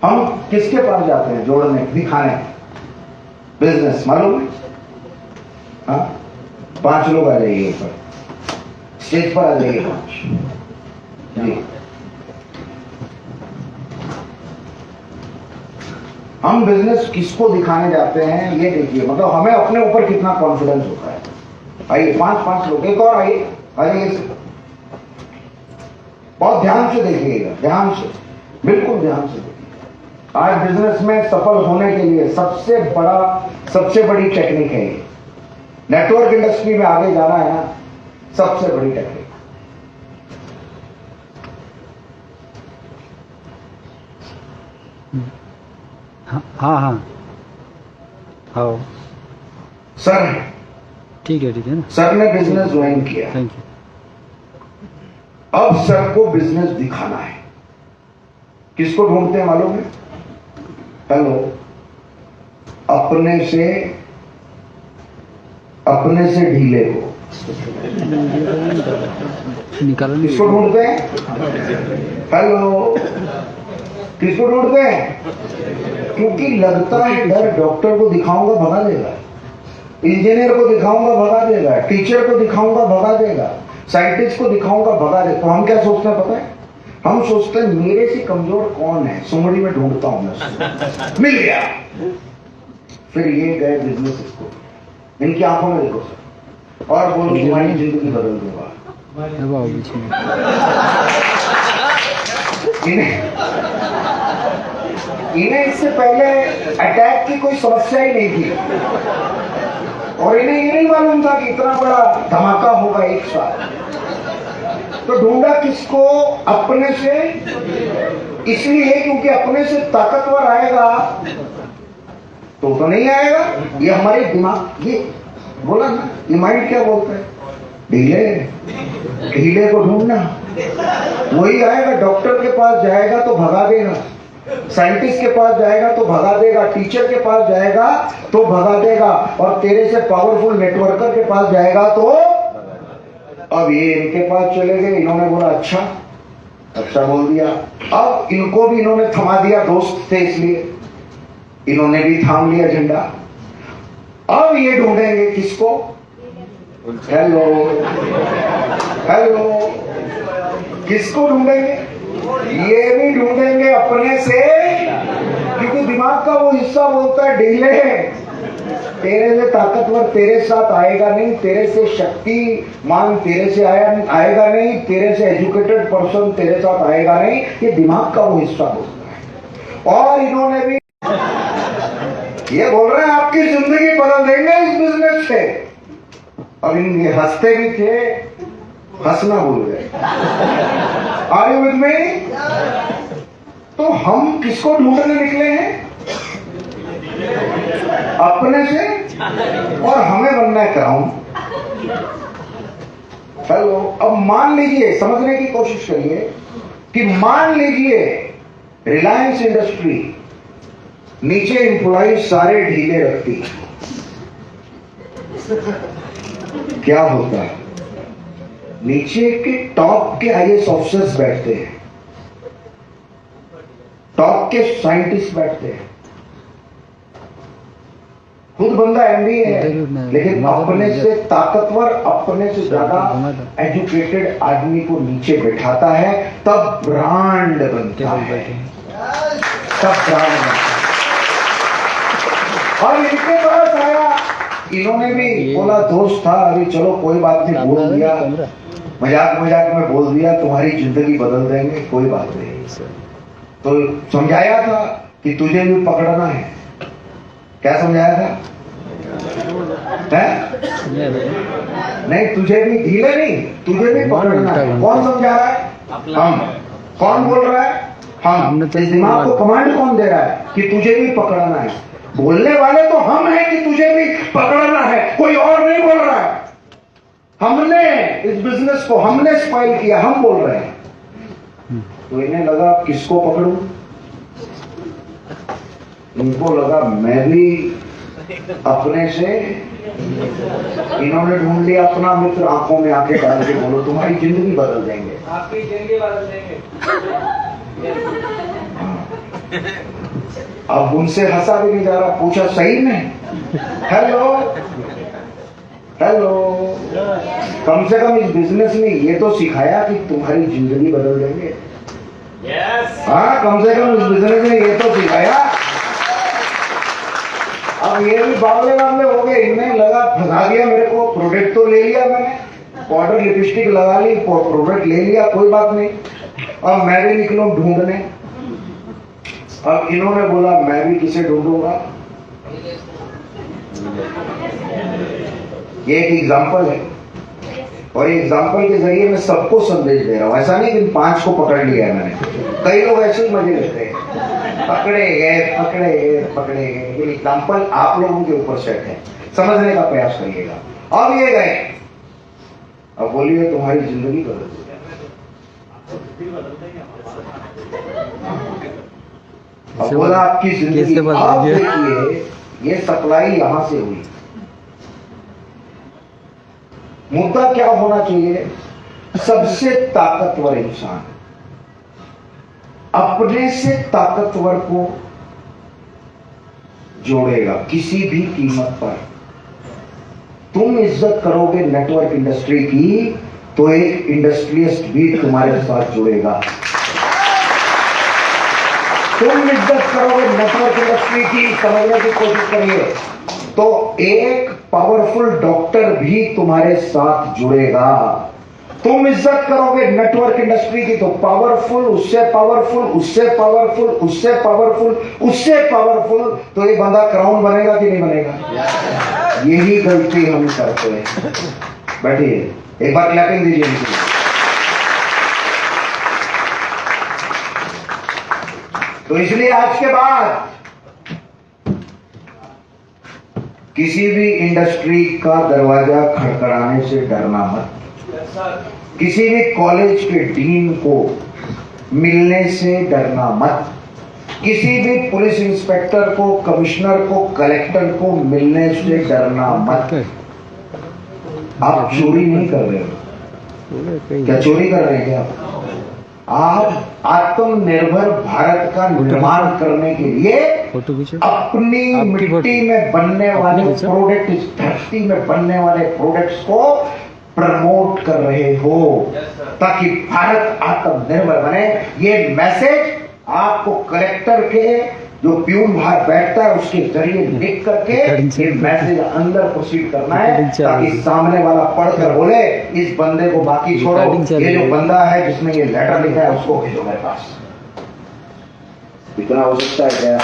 हम किसके पास जाते हैं जोड़ने, दिखाने? बिजनेस मालूम है? हाँ, 5 लोग आ जाइए ऊपर, स्टेज पर आ जाइए 5 जी। हम बिजनेस किसको दिखाने जाते हैं ये देखिए, मतलब हमें अपने ऊपर कितना कॉन्फिडेंस होता है। आइए 5 लोग, एक और आइए, बहुत ध्यान से देखिएगा, ध्यान से, बिल्कुल ध्यान से देखिए। आज बिजनेस में सफल होने के लिए सबसे बड़ी टेक्निक है ये। नेटवर्क इंडस्ट्री में आगे जाना है ना, सबसे बड़ी टेक्निक। हाँ हाँ हाँ सर ठीक है ना। सर ने बिजनेस ज्वाइन किया, थैंक यू। अब सर को बिजनेस दिखाना है। किसको ढूंढते हैं मालूम है? हेलो, अपने से ढीले को निकालो नहीं। किसको ढूंढते हैं? हेलो, किसको ढूंढते हैं? क्योंकि लगता है डर डॉक्टर को दिखाऊंगा भगा देगा, इंजीनियर को दिखाऊंगा भगा देगा, टीचर को दिखाऊंगा भगा देगा, साइंटिस्ट को दिखाऊंगा भगा देगा। तो हम क्या सोचते हैं पता है? हम सोचते हैं मेरे से कमजोर कौन है, सुमड़ी में ढूंढता हूं मैं, मिल गया। फिर ये गए बिजनेस को, इनकी आंखों में देखो सर, और बोलो तुम्हारी जिंदगी बदल दूंगा। इन्हें इससे पहले अटैक की कोई समस्या ही नहीं थी, और इन्हें ये नहीं मालूम था कि इतना बड़ा धमाका होगा एक साथ। तो ढूंढा किसको? अपने से। इसलिए क्योंकि अपने से ताकतवर आएगा तो नहीं आएगा। ये हमारे दिमाग, ये बोला ना, ये माइंड क्या बोलता है? ढीले को ढूंढना, वही आएगा। डॉक्टर के पास जाएगा तो भगा देगा, साइंटिस्ट के पास जाएगा तो भगा देगा, टीचर के पास जाएगा तो भगा देगा, और तेरे से पावरफुल नेटवर्कर के पास जाएगा तो। अब ये इनके पास चले गए, इन्होंने बोला अच्छा बोल दिया। अब इनको भी इन्होंने थमा दिया, दोस्त थे इसलिए इन्होंने भी थाम लिया झंडा। अब ये ढूंढेंगे किसको? हेलो, किसको ढूंढेंगे? ये भी ढूंढेंगे अपने से, क्योंकि दिमाग का वो हिस्सा बोलता है ढीले, तेरे से ताकतवर तेरे साथ आएगा नहीं, तेरे से शक्तिमान तेरे से आएगा नहीं, तेरे से एजुकेटेड पर्सन तेरे साथ आएगा नहीं। ये दिमाग का वो हिस्सा बोलता है। और इन्होंने भी ये बोल रहे हैं आपकी जिंदगी बदल देंगे इस बिजनेस से, और इनके हंसते भी थे, हंसना भूल गए। Are you with me? तो हम किसको ढूंढने निकले हैं? अपने से, और हमें बनना है क्राउन। हेलो, अब मान लीजिए, समझने की कोशिश करिए कि मान लीजिए रिलायंस इंडस्ट्री नीचे एम्प्लॉय सारे ढीले रखती, क्या होता है? नीचे के टॉप के आईएएस ऑफिसर्स बैठते हैं, टॉप के साइंटिस्ट बैठते हैं, खुद बंदा एमबीए है, लेकिन अपने से ताकतवर, अपने से ज्यादा एजुकेटेड आदमी को नीचे बैठाता है, तब ब्रांड बनता है, तब ब्रांड बनता है। और इनके पास आया, इन्होंने भी बोला दोस्त था, अभी चलो कोई बात नहीं, बोल दिया, मजाक में बोल दिया, तुम्हारी जिंदगी बदल देंगे, कोई बात नहीं। तो समझाया था कि तुझे भी पकड़ना है। क्या समझाया था? नहीं, तुझे भी ढीले नहीं, तुझे भी पकड़ना है। कौन समझा रहा है? हम। कौन बोल रहा है? हम। इस दिमाग को कमांड कौन दे रहा है कि तुझे भी पकड़ना है? बोलने वाले तो हम हैं कि तुझे भी पकड़ना है, कोई और नहीं बोल रहा है। हमने इस बिजनेस को हमने स्पाइल किया, हम बोल रहे हैं। तो इन्हें लगा किसको पकड़ूं? इनको लगा मैं भी अपने से। इन्होंने ढूंढ लिया अपना मित्र, आंखों में आंखें डाल के बोलो तुम्हारी जिंदगी बदल देंगे, आपकी जिंदगी बदल देंगे। अब उनसे हंसा भी नहीं जा रहा, पूछा सही में? हेलो, कम से कम इस बिजनेस ने ये तो सिखाया कि तुम्हारी जिंदगी बदल देंगे। हाँ, कम से कम इस बिजनेस ने ये तो सिखाया। अब ये भी बावले हो गए, इन्हें लगा फंसा दिया मेरे को, प्रोडक्ट तो ले लिया मैंने, पाउडर लिपस्टिक लगा ली, प्रोडक्ट ले लिया, कोई बात नहीं। अब मैं भी निकलूं ढूंढने। अब इन्होंने बोला मैं भी किसे ढूंढूंगा। ये एक एग्जाम्पल है, और एग्जाम्पल के जरिए मैं सबको संदेश दे रहा हूं। ऐसा नहीं कि 5 को पकड़ लिया है मैंने, कई लोग ऐसे ही मजे लेते हैं, पकड़े गए। ये एग्जाम्पल आप लोगों के ऊपर सेट है, समझने का प्रयास करिएगा। अब ये गए, अब बोलिए तुम्हारी जिंदगी बदल देगा। अब बोला आपकी जिंदगी, कैसे आप बदल गया? देखिए ये सप्लाई यहां से हुई। मुद्दा क्या होना चाहिए? सबसे ताकतवर इंसान अपने से ताकतवर को जोड़ेगा किसी भी कीमत पर। तुम इज्जत करोगे नेटवर्क इंडस्ट्री की तो एक इंडस्ट्रियलिस्ट भी तुम्हारे साथ जुड़ेगा। तुम इज्जत करोगे नेटवर्क इंडस्ट्री की, समझने की कोशिश करिए, तो एक पावरफुल डॉक्टर भी तुम्हारे साथ जुड़ेगा। तुम इज्जत करोगे नेटवर्क इंडस्ट्री की तो पावरफुल, उससे पावरफुल, उससे पावरफुल, उससे पावरफुल, उससे पावरफुल, तो ये बंदा क्राउन बनेगा कि नहीं बनेगा? यही गलती हम करते हैं। बैठिए, एक बार क्लैपिंग दीजिए इनके लिए। तो इसलिए आज के बाद किसी भी इंडस्ट्री का दरवाजा खड़खड़ाने से डरना मत। किसी भी कॉलेज के डीन को मिलने से डरना मत। किसी भी पुलिस इंस्पेक्टर को, कमिश्नर को, कलेक्टर को मिलने से डरना मत। आप चोरी नहीं कर रहे हो क्या? चोरी कर रहे हैं क्या आप? आत्मनिर्भर भारत का निर्माण करने के लिए अपनी मिट्टी में बनने वाले प्रोडक्ट, इस धरती में बनने वाले प्रोडक्ट्स को प्रमोट कर रहे हो ताकि भारत आत्मनिर्भर बने। ये मैसेज आपको कलेक्टर के जो प्यून बाहर बैठता है उसके जरिए लिख करके ये मैसेज अंदर प्रोसीड करना है ताकि सामने वाला पढ़कर बोले इस बंदे को बाकी छोड़ो, ये जो बंदा है जिसने ये लेटर लिखा है उसको भेजो मेरे पास। इतना हो सकता है क्या?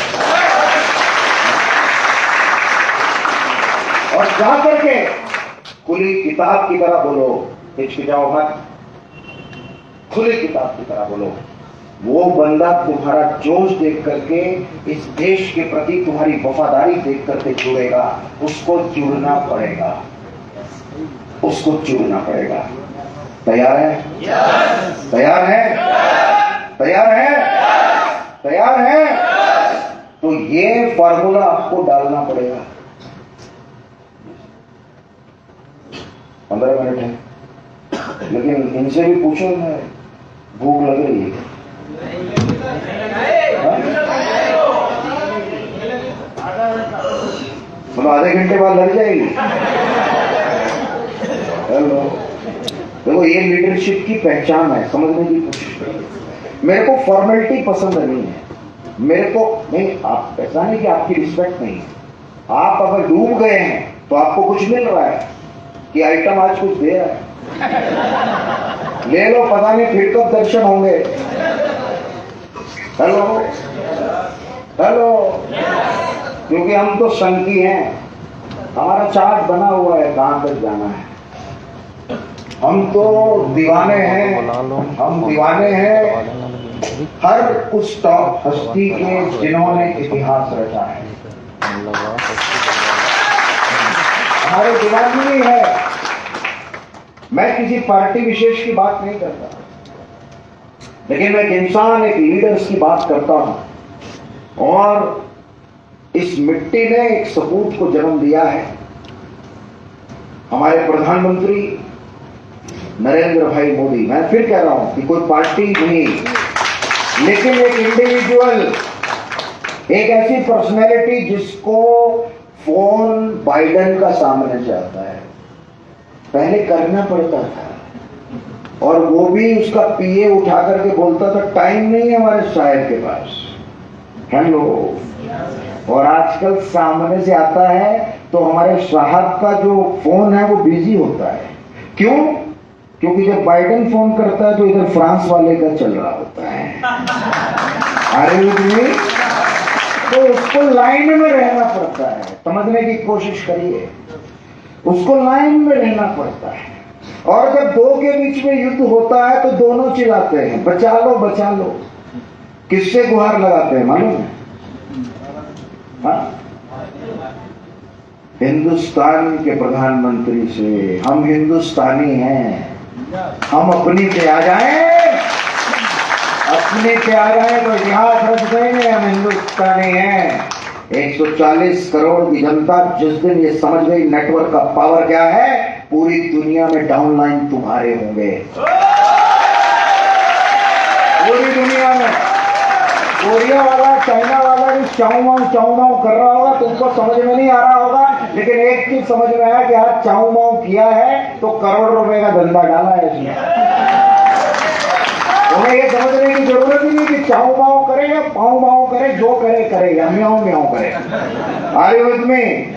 और जा करके खुली किताब की तरह बोलो, हिचकिचाओ मत, खुली किताब की तरह बोलो। वो बंदा तुम्हारा जोश देख करके, इस देश के प्रति तुम्हारी वफादारी देख करके जुड़ेगा, उसको जुड़ना पड़ेगा, उसको जुड़ना पड़ेगा। तैयार है? तैयार है? तैयार है? तैयार है? तो ये फॉर्मूला आपको डालना पड़ेगा। 15 मिनट है, लेकिन इनसे भी पूछो ना, भूख लग रही है? बोलो आधे घंटे बाद लग जाएगी। हेलो, देखो ये लीडरशिप की पहचान है, समझने की कोशिश करिए। मेरे को फॉर्मेलिटी पसंद नहीं है, मेरे को नहीं, आप ऐसा नहीं कि आपकी रिस्पेक्ट नहीं है। आप अगर डूब गए हैं तो आपको कुछ मिल रहा है कि आइटम आज कुछ दे रहा है, ले लो, पता नहीं फिर कब दर्शन होंगे। हेलो हेलो, क्योंकि हम तो संकी हैं, हमारा चार्ट बना हुआ है कहां तक जाना है। हम तो दीवाने हैं, हम दीवाने हैं हर उस टॉप हस्ती के जिन्होंने इतिहास रचा है। हमारे दिमाग में नहीं है। मैं किसी पार्टी विशेष की बात नहीं करता, लेकिन मैं एक इंसान, एक लीडर्स की बात करता हूं। और इस मिट्टी ने एक सपूत को जन्म दिया है। हमारे प्रधानमंत्री नरेंद्र भाई मोदी, मैं फिर कह रहा हूं कि कोई पार्टी नहीं, लेकिन एक इंडिविजुअल, एक ऐसी पर्सनैलिटी जिसको फोन बाइडेन का सामने से आता है। पहले करना पड़ता था, और वो भी उसका पीए उठा करके बोलता था टाइम नहीं है हमारे साहब के पास, हेलो। और आजकल सामने से आता है तो हमारे साहब का जो फोन है वो बिजी होता है। क्यों? क्योंकि जब बाइडेन फोन करता है तो इधर फ्रांस वाले का चल रहा होता है। अरे तो उसको लाइन में रहना पड़ता है, समझने की कोशिश करिए, उसको लाइन में रहना पड़ता है। और जब दो के बीच में युद्ध होता है तो दोनों चिल्लाते हैं बचा लो बचा लो। किससे गुहार लगाते हैं मालूम है? हिंदुस्तान के प्रधानमंत्री से। हम हिंदुस्तानी हैं, हम अपनी पे आ जाएं अपने पे आ जाए तो इतिहास रच देंगे, हम हिंदुस्तानी हैं। 140 करोड़ की जनता जिस दिन ये समझ गई नेटवर्क का पावर क्या है, पूरी दुनिया में डाउनलाइन तुम्हारे होंगे। पूरी दुनिया में कोरिया वाला, चाइना वाला भी चाऊ माऊ कर रहा होगा, तुमको समझ में नहीं आ रहा होगा, लेकिन एक चीज समझ में आया कि आज चाऊ माऊ किया है तो करोड़ रुपए का धंधा डाला है इसमें। तुम्हें ये समझने की जरूरत ही नहीं कि चाऊ माऊ करे या पाऊ माऊ करे, जो करे करे या म्याऊ म्याऊ करे। आर्य में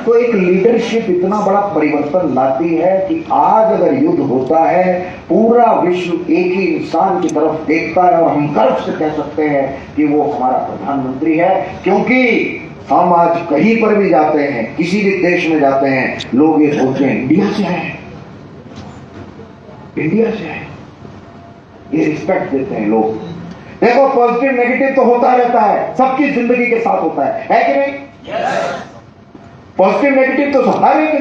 तो एक लीडरशिप इतना बड़ा परिवर्तन लाती है कि आज अगर युद्ध होता है, पूरा विश्व एक ही इंसान की तरफ देखता है और हम गर्व से कह सकते हैं कि वो हमारा प्रधानमंत्री है। क्योंकि हम आज कहीं पर भी जाते हैं, किसी भी देश में जाते हैं, लोग ये सोचते हैं इंडिया से है, इंडिया से है, ये रिस्पेक्ट देते हैं लोग। देखो पॉजिटिव नेगेटिव तो होता रहता है, सबकी जिंदगी के साथ होता है कि नहीं? पॉजिटिव नेगेटिव तो हर एक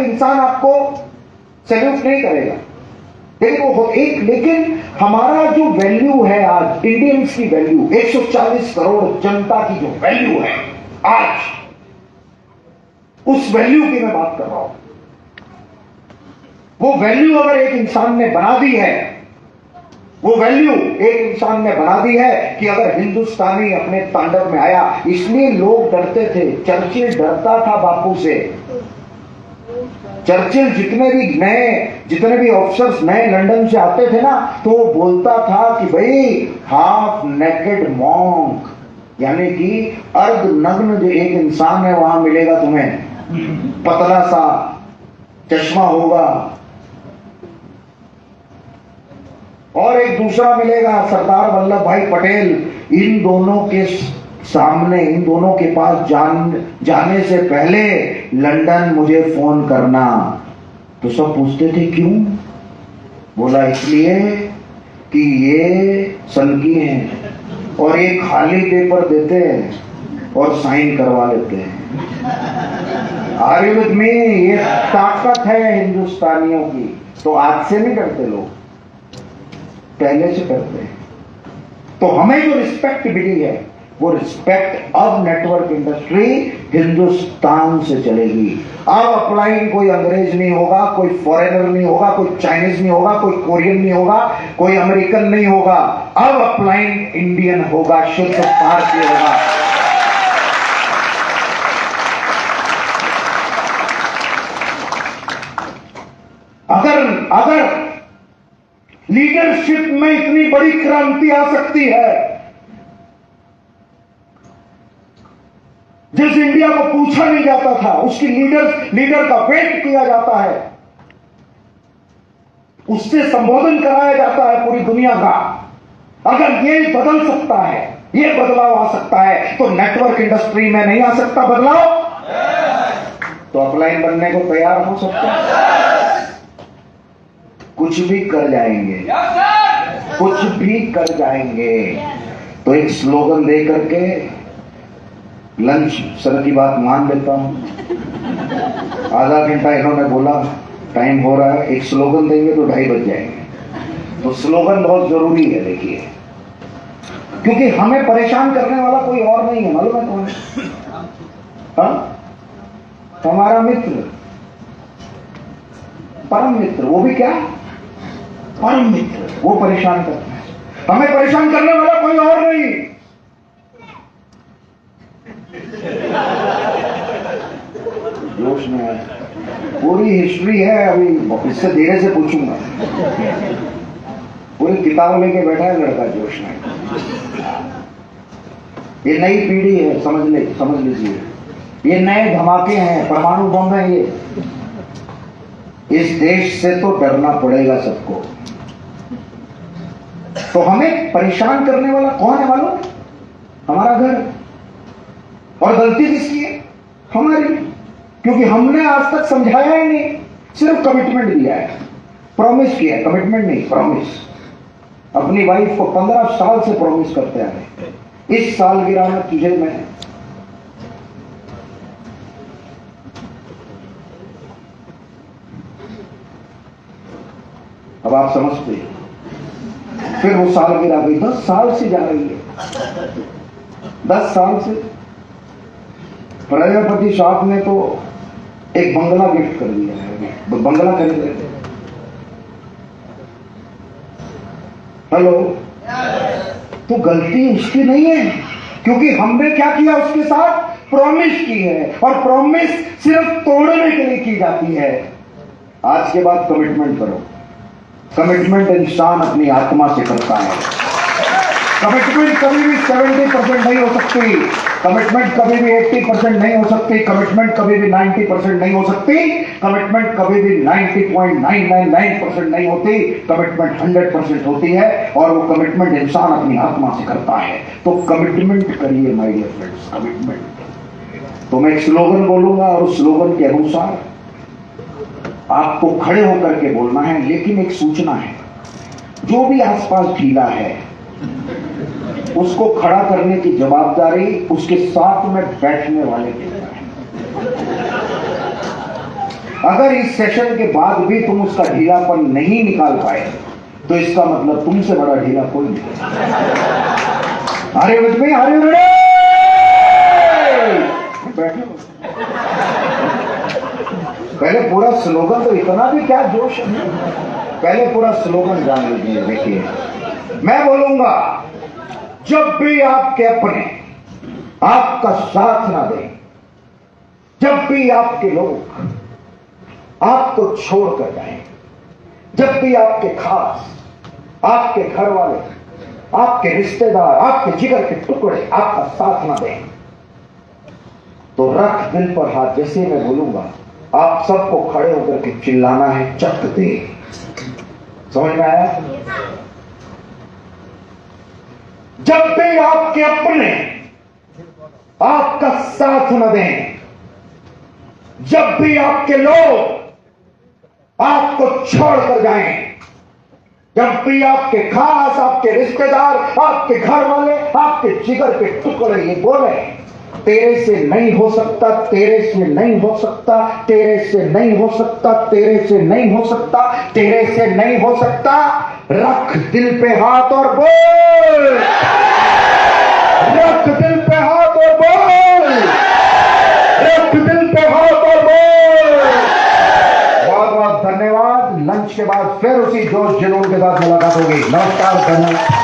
इंसान आपको सैल्यूट नहीं करेगा, लेकिन हमारा जो वैल्यू है आज, इंडियंस की वैल्यू, 140 करोड़ जनता की जो वैल्यू है आज, उस वैल्यू की मैं बात कर रहा हूं। वो वैल्यू अगर एक इंसान ने बना दी है, वो वैल्यू एक इंसान ने बना दी है कि अगर हिंदुस्तानी अपने तांडव में आया, इसलिए लोग डरते थे। चर्चिल डरता था बापू से। चर्चिल जितने भी ऑफिसर्स नए लंदन से आते थे ना, तो वो बोलता था कि भाई हाफ नेकेड मॉन्क, यानी कि अर्ध नग्न जो एक इंसान है वहां मिलेगा तुम्हें, पतला सा, चश्मा होगा, और एक दूसरा मिलेगा सरदार वल्लभ भाई पटेल। इन दोनों के सामने, इन दोनों के पास जाने से पहले लंदन मुझे फोन करना। तो सब पूछते थे क्यों? बोला इसलिए कि ये सनकी हैं और ये खाली पेपर देते हैं और साइन करवा लेते हैं। आयुर्वेद में ये ताकत है हिंदुस्तानियों की। तो आज से नहीं करते लोग, पहले से करते हैं। तो हमें जो रिस्पेक्ट मिली है, वो रिस्पेक्ट अब नेटवर्क इंडस्ट्री हिंदुस्तान से चलेगी। अब अपलाइन कोई अंग्रेज नहीं होगा, कोई फॉरेनर नहीं होगा, कोई चाइनीज नहीं होगा, कोई कोरियन नहीं होगा, कोई अमेरिकन नहीं होगा। अब अपलाइन इंडियन होगा, शुद्ध भारतीय होगा। अगर लीडरशिप में इतनी बड़ी क्रांति आ सकती है, जिस इंडिया को पूछा नहीं जाता था, उसकी लीडर का वेट किया जाता है, उससे संबोधन कराया जाता है पूरी दुनिया का। अगर ये बदल सकता है, ये बदलाव आ सकता है, तो नेटवर्क इंडस्ट्री में नहीं आ सकता बदलाव? तो अपलाइन बनने को तैयार हो सकता है? कुछ भी कर जाएंगे, कुछ भी कर जाएंगे। तो एक स्लोगन दे करके लंच सर की बात मान लेता हूं। आधा घंटा इन्होंने बोला, टाइम हो रहा है, एक स्लोगन देंगे तो 2:30 बज जाएंगे। तो स्लोगन बहुत जरूरी है, देखिए, क्योंकि हमें परेशान करने वाला कोई और नहीं है, मालूम है तुम्हें? हाँ, हमारा मित्र, परम मित्र, वो भी क्या, परम मित्र, वो परेशान करता है। हमें परेशान करने वाला कोई और नहीं। जोश में है, पूरी हिस्ट्री है, अभी इससे धीरे से पूछूंगा। पूरी किताब लेके बैठा है लड़का जोश में। ये नई पीढ़ी है, समझ लीजिए, ये नए धमाके हैं, परमाणु बम है ये। इस देश से तो डरना पड़ेगा सबको। तो हमें परेशान करने वाला कौन है मालूम? हमारा घर। और गलती किसकी है? हमारी, क्योंकि हमने आज तक समझाया ही नहीं, सिर्फ कमिटमेंट दिया है, प्रॉमिस किया है, कमिटमेंट नहीं, प्रॉमिस। अपनी वाइफ को 15 साल से प्रॉमिस करते आ रहे, इस सालगिरह में तुझे मैं, अब आप समझते हैं फिर वो सालगिरह गई, 10 साल से जा रही है, 10 साल से। प्रजापति साहब ने तो एक बंगला गिफ्ट कर दिया है, बंगला खरीद लेते। हेलो, तो गलती उसकी नहीं है, क्योंकि हमने क्या किया उसके साथ, प्रॉमिस की है, और प्रॉमिस सिर्फ तोड़ने के लिए की जाती है। आज के बाद कमिटमेंट करो। कमिटमेंट इंसान अपनी आत्मा से करता है। कमिटमेंट कभी भी 70% नहीं हो सकती, कमिटमेंट कभी भी 80% नहीं हो सकती, कमिटमेंट कभी भी 90% नहीं हो सकती, कमिटमेंट कभी भी 90.999% नहीं होती, कमिटमेंट 100% होती है, और वो कमिटमेंट इंसान अपनी आत्मा से करता है। तो कमिटमेंट करिए माय डियर फ्रेंड्स, कमिटमेंट। तो मैं एक स्लोगन बोलूंगा, और उस स्लोगन के अनुसार आपको खड़े होकर के बोलना है। लेकिन एक सूचना है, जो भी आसपास ढीला है उसको खड़ा करने की जवाबदारी उसके साथ में बैठने वाले की है। अगर इस सेशन के बाद भी तुम उसका ढीलापन नहीं निकाल पाए, तो इसका मतलब तुमसे बड़ा ढीला कोई नहीं। अरे में अरे बैठो। पहले पूरा स्लोगन, तो इतना भी क्या जोश है, पहले पूरा स्लोगन जान लीजिए। देखिए, मैं बोलूंगा, जब भी आपके अपने आपका साथ ना दें, जब भी आपके लोग आपको छोड़कर जाएं, जब भी आपके खास, आपके घर वाले, आपके रिश्तेदार, आपके जिगर के टुकड़े आपका साथ ना दें, तो रख दिल पर हाथ। जैसे मैं बोलूंगा, आप सबको खड़े होकर के चिल्लाना है, चक दे। समझ में आया? जब भी आपके अपने आपका साथ न दें, जब भी आपके लोग आपको छोड़कर जाएं, जब भी आपके खास, आपके रिश्तेदार, आपके घर वाले, आपके जिगर के टुकड़े ये बोले, तेरे से नहीं हो सकता, तेरे से नहीं हो सकता, तेरे से नहीं हो सकता, तेरे से नहीं हो सकता, तेरे से नहीं हो सकता, रख दिल पे हाथ और बोल, रख दिल पे हाथ और बोल, रख दिल पे हाथ और बोल। बहुत बहुत धन्यवाद। लंच के बाद फिर उसी जोश जुनून के साथ मुलाकात होगी। नमस्कार, धन्यवाद।